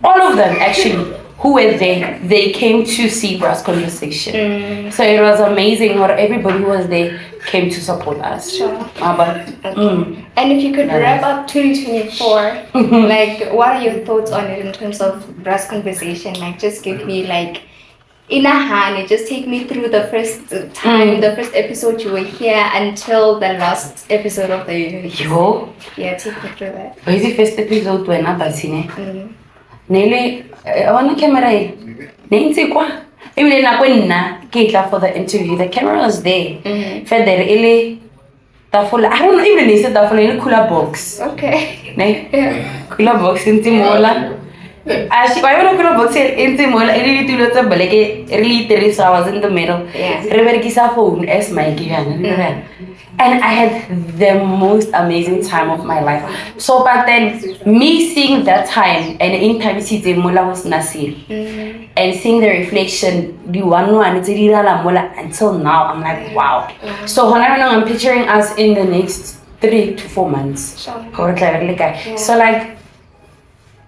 all of them actually who were there, they came to see BRU'Z Conversation. So it was amazing. Or everybody who was there came to support us. Sure. And if you could wrap up 2024, like what are your thoughts on it in terms of BRU'Z Conversation? Like just give me like in a hand, just take me through the first time, the first episode you were here until the last episode of the university. Yeah, take me through that. What is the first episode when I was in Nelly, I want a camera. Nancy, even for the interview, the camera was there. Feder, I don't know, even they said that for a cooler box. Okay. Cooler box in Timola. I want a cooler box in Timola. I really do lots of really 3 hours in the middle. Reverkisa phone as my given. And I had the most amazing time of my life. So, but then me seeing that time and in time see Mola was Nasir and seeing the reflection, the one until now, I'm like, wow. So, I'm picturing us in the next 3 to 4 months. So, like,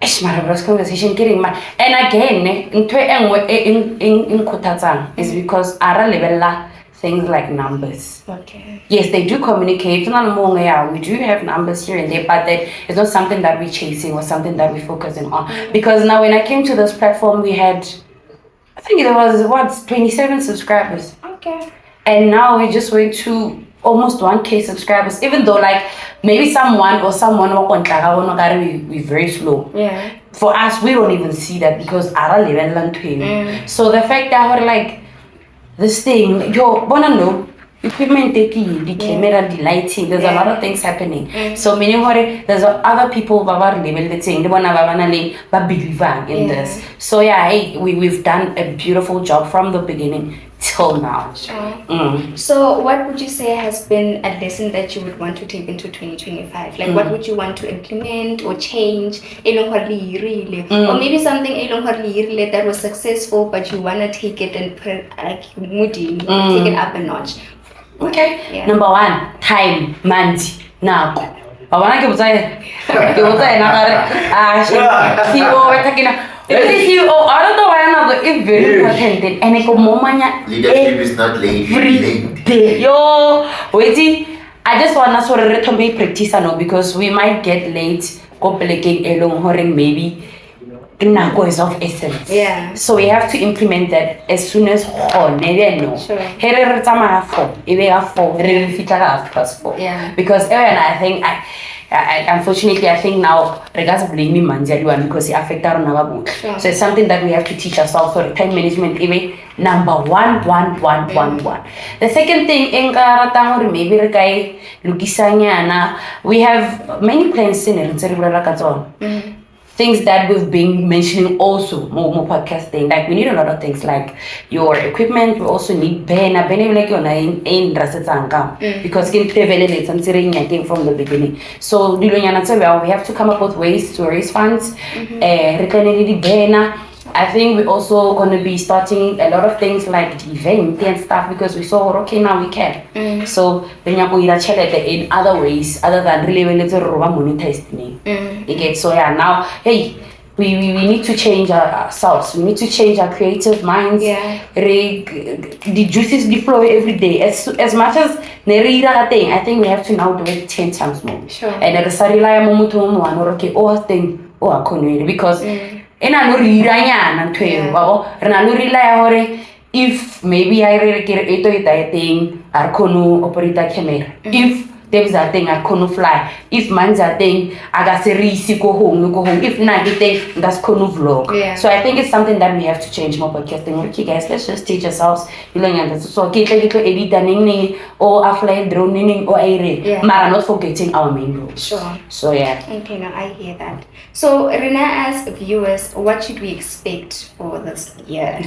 it's my BRU'Z Conversation getting mad. And again, in Kotatsan is because Ara Levella. Things like numbers. Okay. Yes, they do communicate. We do have numbers here and there, but that is not something that we're chasing or something that we're focusing on. Because now when I came to this platform, we had, I think there was 27 subscribers. Okay. And now we just went to almost 1K subscribers, even though like maybe someone we're very slow. Yeah. For us, we don't even see that because our level so the fact that we're like, this thing, equipment taking the camera, the lighting, there's a lot of things happening. So meaning there's other people who are level the thing, believe in this. So yeah, we've done a beautiful job from the beginning till now. So what would you say has been a lesson that you would want to take into 2025? Like what would you want to implement or change? Or maybe something that was successful but you want to take it and put it like take it up a notch. Okay. Yeah. Number 1, time, month, now. I want to it's very important and leadership is not late. I just want to practice because we might get late maybe is of essence. Yeah. So we have to implement that as soon as Sure. Yeah. Because I think unfortunately I think now regards of blaming Manjaliwan because it affects our Navabu. Sure. So it's something that we have to teach ourselves for time management number 1. The second thing we have many plans in it. things that we've been mentioning also more podcasting. Like we need a lot of things like your equipment. We also need banner like because I think from the beginning. So we have to come up with ways to raise funds. I think we're also going to be starting a lot of things like the event and stuff because we saw, okay, now we can. So, in other ways, other than really monetized me. So, yeah, now, hey, we need to change ourselves. We need to change our creative minds. Yeah. The juices flow every day. As much as thing, I think we have to now do it 10 times more. Sure. And at the because if maybe I really get a thing, I can operate a camera. If there's a thing, I can fly. If man's a thing, I got to go home. If not, that's vlog. Yeah. So I think it's something that we have to change more podcasting. Okay, guys, let's just teach ourselves. So okay, take it editing or offline droning or but not forgetting our main goals. Sure. So yeah. Okay, now I hear that. So Rina, as viewers, what should we expect for this year?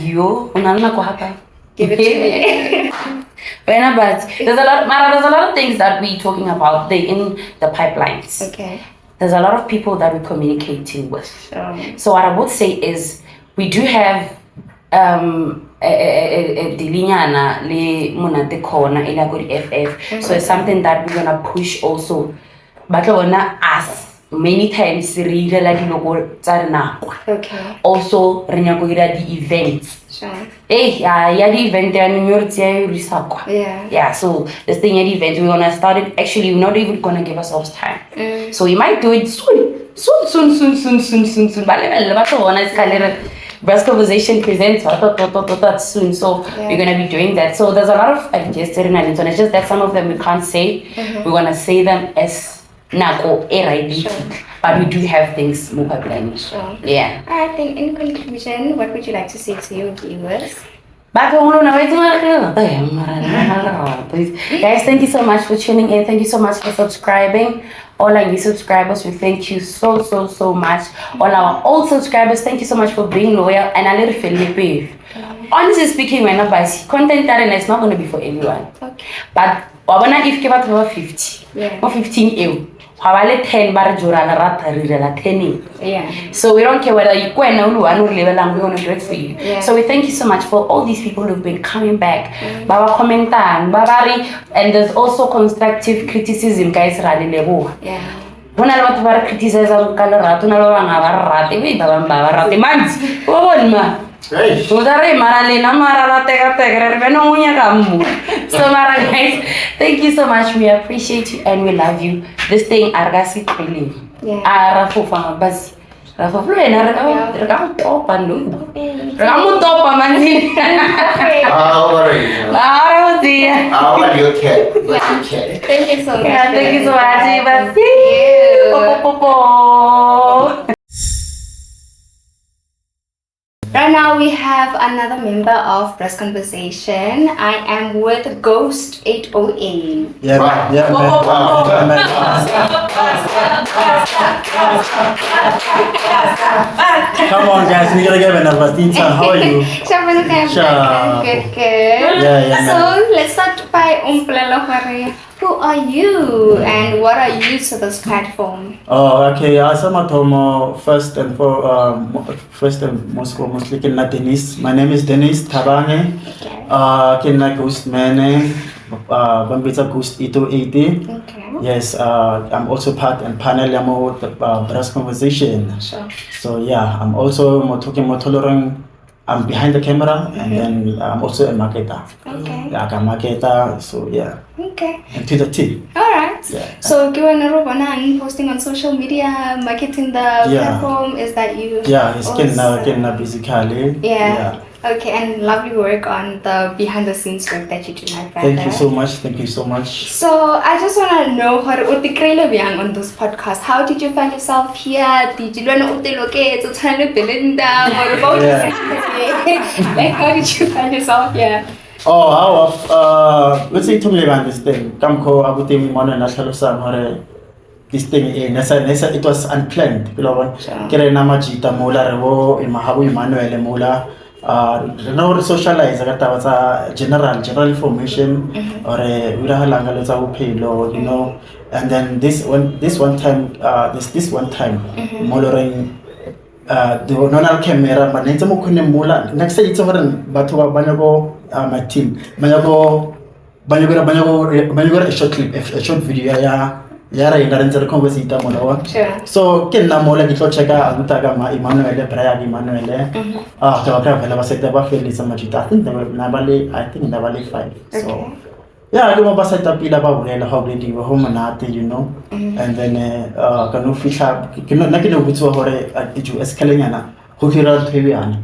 Give it to me. But there's a lot of things that we're talking about in the pipelines. Okay. There's a lot of people that we're communicating with. Sure. So what I would say is we do have a dilinyana le monate khona ila ku FF. So it's something that we're gonna push also. But us many times okay. Also the events. Sure. The event Yeah. So this thing at the event we're gonna start it. Actually, we're not even gonna give ourselves time. So we might do it soon. BRU'Z Conversation presents soon, so we're gonna be doing that. So there's a lot of ideas sitting on it. It's just that some of them we can't say. We're gonna say them as Nako but we do have things more pipeline. Sure. Yeah. I think in conclusion, what would you like to say to your viewers? Guys, thank you so much for tuning in. Thank you so much for subscribing. All our new subscribers, we thank you so much. All our old subscribers, thank you so much for being loyal and a little Philippine. Honestly speaking, when I buy content that it's not going to be for everyone. Okay. But if you have 50, or 15 euro, 10 bar Yeah. So we don't care whether you go and we want to do it for you. Yeah. So we thank you so much for all these people who've been coming back. And there's also constructive criticism, guys. Yeah. When I want to criticize Hey. So guys, thank you so much. We appreciate you and we love you. This thing argasi feeling. Yeah. How are you? How are you, cat? Thank you so much. Thank you so much. Right now we have another member of BRU'Z Conversation. I am with Ghost 808. Yeah, Wow. yeah, man. Come on, guys, we gotta give another theme song. How are you? Sure. Good. Yeah, So let's start by who are you and what are you to this platform? Oh, okay. Asamatomo first and most foremost, Dennis. My name is Dennis Tabange. Kinna Ghost Mane. Bambita Ghost 880. Okay. Yes. I'm also part and panel with the BRU'Z Conversation. Sure. So yeah, I'm also talking more tolerant. I'm behind the camera and then I'm also a marketer. Okay. Like a marketer, so yeah. Okay. And to the team. Alright. Yeah. So posting on social media, marketing the platform, is that you? Yeah, it's also? basically. Yeah. Okay, and lovely work on the behind the scenes work that you do, my brother. Thank you so much. So I just want to know how on this podcast. How did you find yourself here? Did you learn to locate to turn Belinda or about like how did you find yourself here? Let's say to me about this thing. Kamko abutim mona national sam hore this thing it was unplanned Sure. kere na majita mola rebo imahabu Emmanuel mola no socialize ka taba tsa general information or ura halanga lo tsa bophelo, you know. And then this one time moloreng the nonal camera but nentse mo khone mola next day itse gore batho ba banya go my team banya go a short clip, a short video ya ra ina rentse re converse ita mona wa. Sure. So ke nna mola ke tlo checka abuta ka ma Emmanuel Brian Emmanuel ka phela ba seta ba felisa majita. I think na bale 5. So yeah, ke mo ba seta pila ba bolela ha boledi ba ho monate, you know. And then ka no fihla ke no na ke no butse hore it you escalenyana ho fira thwebiana.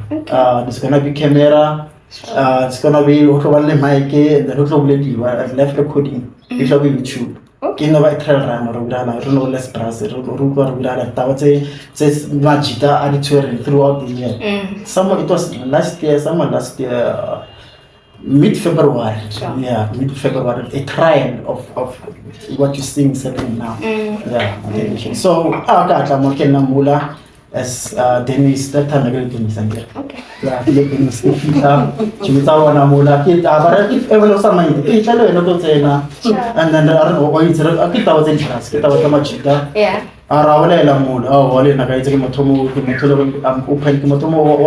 There's gonna be camera. It's gonna be le mic and then I've left recording. It will be YouTube. Okay, no, I tell Ram or no less brass, Majita attitude throughout the year. Some it was last year, mid-February. Sure. Yeah, mid-February. A trial of what you seeing certain now. Yeah, television. So Mula as Dennis that time again Dennis and Okay. yeah, Dennis Chimitawana Mula kid but if ever something and then I don't know why it's a kita was interest, kita was Machita. Yeah. Arawale Mood, Wally Nagaiti Motomo, open Motomo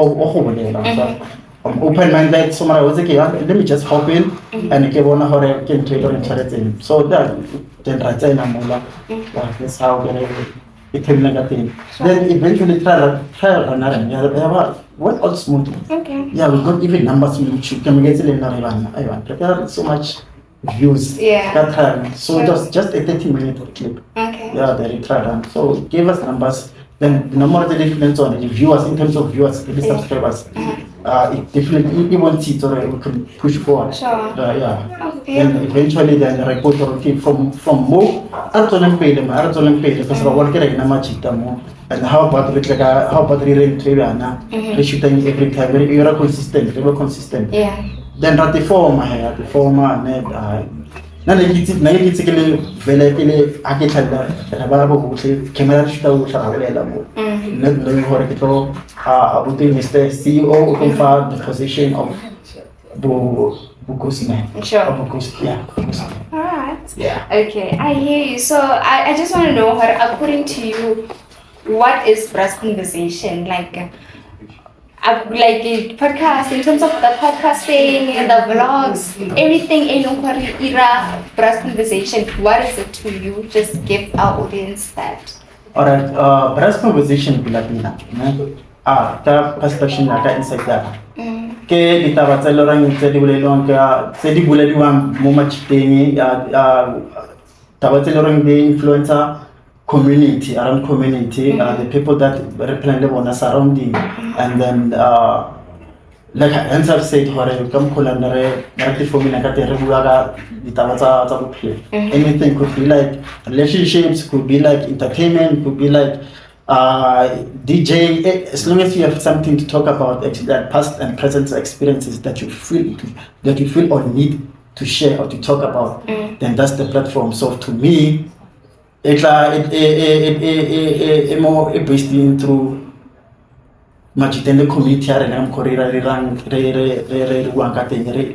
I'm open-minded, so I was like, let me just hop in and give one horror can trailer and charity. So that then Rajana Mula, that's how it came like a thing. Then eventually try another what all smooth. Okay. Yeah, we got even numbers on YouTube. Can we get it in Ivan? Prepare so much views. Yeah. That time. So it was just a 30-minute clip. Okay. Yeah, they tried. So it gave us numbers. Then the number of the difference on the viewers in terms of viewers, the subscribers. It definitely won't see so we can push forward. Sure. Yeah. Okay. And eventually then the report came from more Artolan paid because I work in Namachita more. And how about the rent Triana? They shooting every time, they were consistent, Yeah. Then the former Nagitsikili Velekili Akitanda, Rababu, Camera Shutawalela, not knowing what it all Abuti Mr. CEO who found the position of Bukusne. Sure. Yeah. Alright. Yeah. Okay, I hear you. So I just want to know, according to you, what is BRU'Z conversation like podcast in terms of the podcasting and the vlogs, everything in era BRU'Z conversation. What is it to you? Just give our audience that. Alright, BRU'Z conversation Pilapina. The perception like inside that. Ke ditaba tse lorang tse di bolelwang ka tse di bolediwang mo machiteng taba tse lorang di influencer community around community the people that represent the bona surrounding and then like I've said hore kam kholanare narrative for me na ka tere bua ka ditaba tsa bophelo. Anything could be like relationships, could be like entertainment, could be like DJ, as long as you have something to talk about, that past and present experiences that you feel or need to share or to talk about, then that's the platform. So to me, it more based in through majitende community and I'm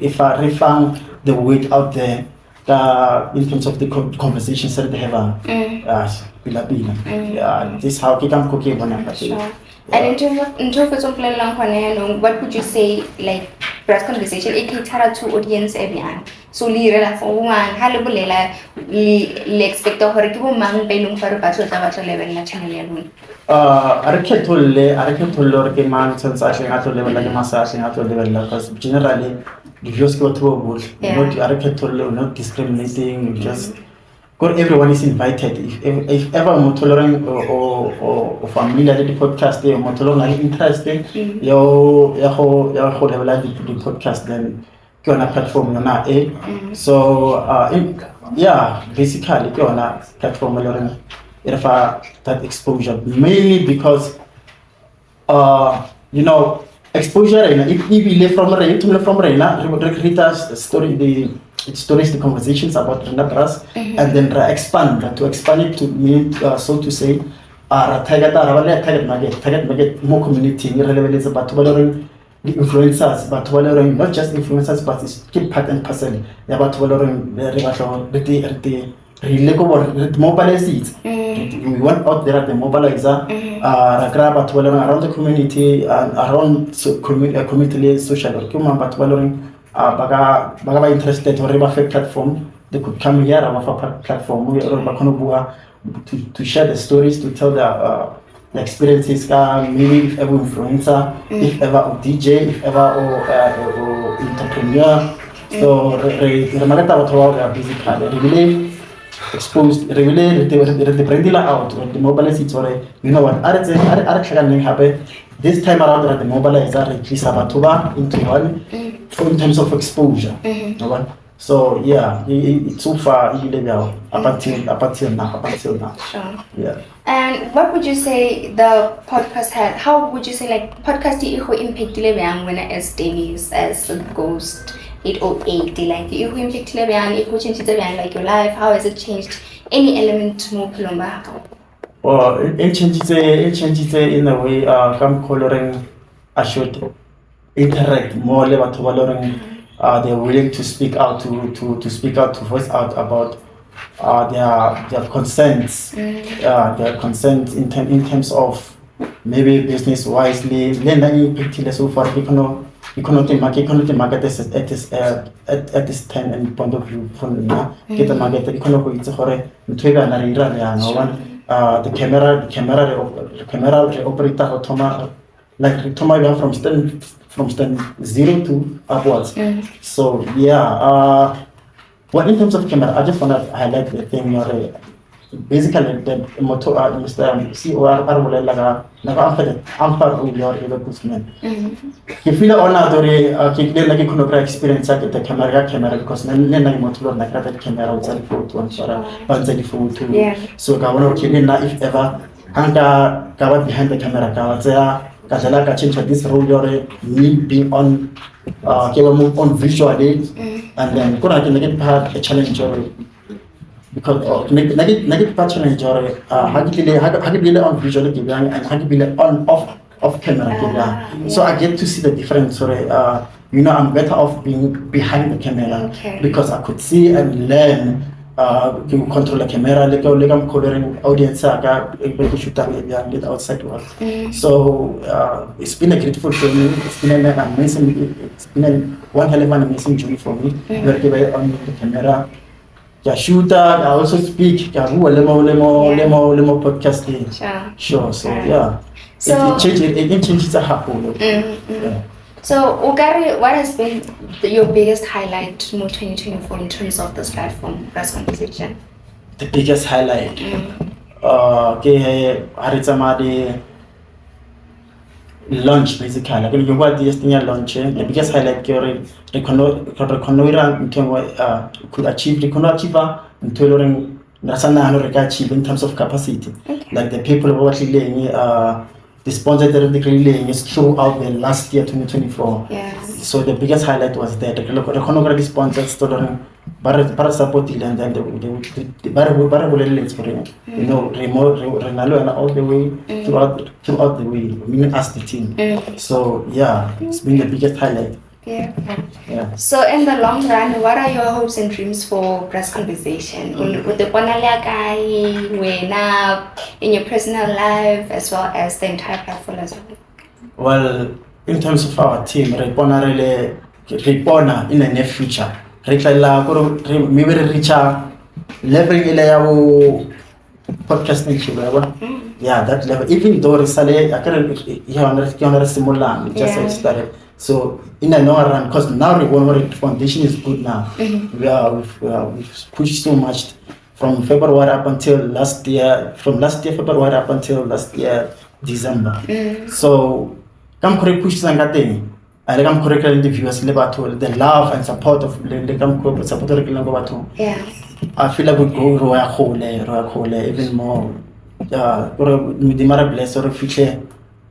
if I refang the word out there in terms of the conversations that they have this how kita cooking Sure. And in terms of what would you say like BRU'Z conversation ikithara to audience everyone so lirela for one halebulela le expect hore ke bo mang ba ileng fare ba tla lebella channel ya lona are ketholle ke mang sense a tla lebella ke masa a tla lebella because generally the views go through both not are ketholle not discriminating just God, everyone is invited. If ever motolerant or familiar with the podcast, or motolerant interested, you level the podcast, then go on a platform on a. So basically go on a platform learning that exposure mainly because exposure if we from Reina, read us story the stories, the conversations about Rena BRU'Z, and then expand it to mean so to say target more community relevant about the influencers, but not just influencers, but it's keep part and parcel about the mobile seats. We went out there at the mobilizer, around the community and around community social work. But baga interested or a platform, they could come here our platform. We are to share the stories, to tell the experiences. Maybe if ever influencer, if ever a DJ, if ever or entrepreneur. So really exposed, really the branding out, the mobile seats or you know what? This time around at the mobilizer, at least about into one in terms of exposure. So yeah, it's so far up until now. Sure. Yeah. And what would you say the podcast had? How would you say like podcast impact when as Dennis as a ghost 808 like you impact change like your life? How has it changed? Any element more plumber? Well, it changes in a way. Come coloring, I should interact more with coloring. They're willing to speak out to speak out, to voice out about their concerns, their concerns in terms of maybe business wisely. Then so far economic market at this time and point of view from get the market economic it's the camera operator like from stand 0 to upwards. So yeah, well in terms of camera, I just want to highlight the thing basically the motor Mr. CEO I'm your investment. If you honor like you experience at the camera because then motor like that camera outside photo and photo. So if ever and behind the camera Kajala change this role me being on move on visually and then could part a challenge because negative part challenge or how do on visually and how do on off camera. So I get to see the difference. I'm better off being behind the camera because I could see and learn to control the camera, like I'm coloring audience, able to shoot the outside world. So it's been a grateful for me. It's been an amazing. It's been one hell of an amazing journey for me. Working on the camera, shooter. I also speak. Lemo podcasting. Sure. So yeah. So It changes the happen. So, Ugari, what has been your biggest highlight in 2024 in terms of this platform, BRU'Z Conversation? The biggest highlight? Haritamadi launch basically. Like you got this thing launch. The biggest highlight could achieve in tailoring achieve in terms of capacity. Like the people who actually the sponsor that is throughout the last year 2024. So the biggest highlight was that the sponsors started para supporting and then the remote all the way throughout the way, meaning us the team. So yeah, it's been the biggest highlight. Yeah. So in the long run, what are your hopes and dreams for BRU'Z Conversation? With the guy, in your personal life as well as the entire platform as well? Well, in terms of our team, Repona in the near future. Maybe reach a level podcasting. Yeah, that level. Even though I can't simulate just started. So in a long run, because now the foundation is good now. We've pushed so much from February up until last year, February up until last year December. So come correct push thing. I come correct in the viewers the love and support of the support of I feel like we go royal even more. The mara bless or future.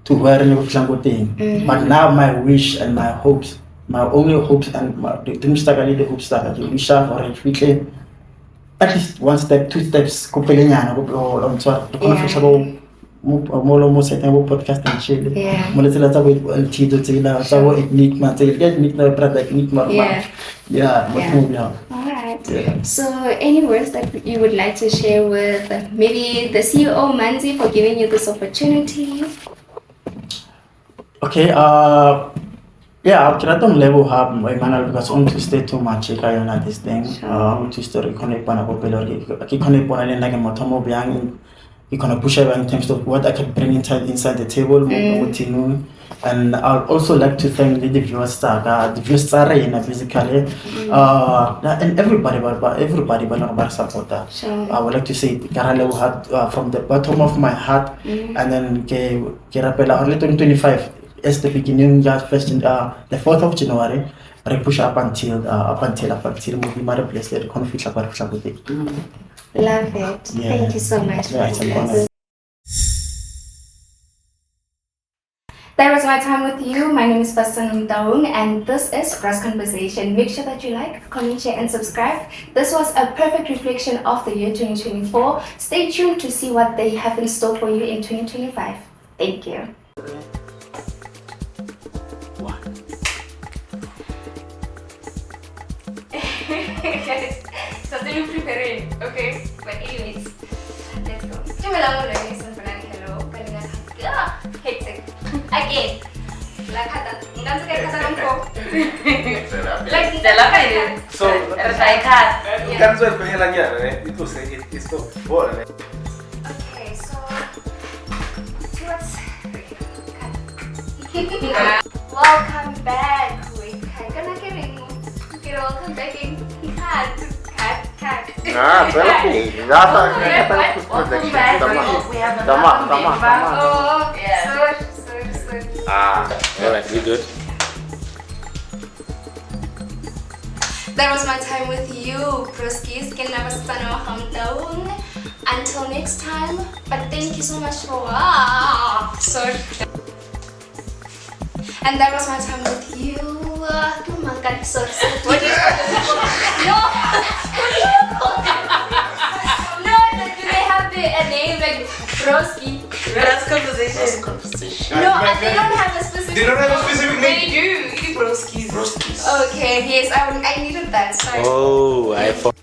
to where I go thing. But now my wish and my hopes, my only hopes and the dreams that I need the hopes that I wish for it at least 1 step, 2 steps ko pele nyana go on tswa go fihla go mo seteng go podcast and chill mo le tsela tsa go tshito tsela tsa go enigma tsela enigma product enigma All right. So, any words that you would like to share with maybe the CEO Manzi for giving you this opportunity? Okay, yeah, I don't level have my man because I want to stay too much. I on this thing. I want to stay connect pana ko pelo. I connect pana le nage matomo biang. You can push over in terms of what I can bring inside the table. And I'd also like to thank the viewers, the viewers physically, and everybody, but support that. I would like to say, Karale had from the bottom of my heart, and then Kerapela only 2025 as the beginning, just first the 4th of January. I push up until movie Mother Place the conflict about Love it. Thank you so much. Yeah, it's an honor. That was my time with you. My name is Fasan Daung and this is BRU'Z Conversation. Make sure that you like, comment, share and subscribe. This was a perfect reflection of the year 2024. Stay tuned to see what they have in store for you in 2025. Thank you. Something preparing, okay? But anyways, let's go. Hello. Hectic. Again. So, okay, so welcome back. Wait, welcome back in cut. Alright, we good. That was my time with you, Broskis. Until next time, but thank you so much for and that was my time with you. No, do they have a name like Broski? BRU'Z Conversation. No, they don't have a specific. They don't have a specific name. They do. Broskis. Okay, yes, I needed that. Sorry. Oh, I thought.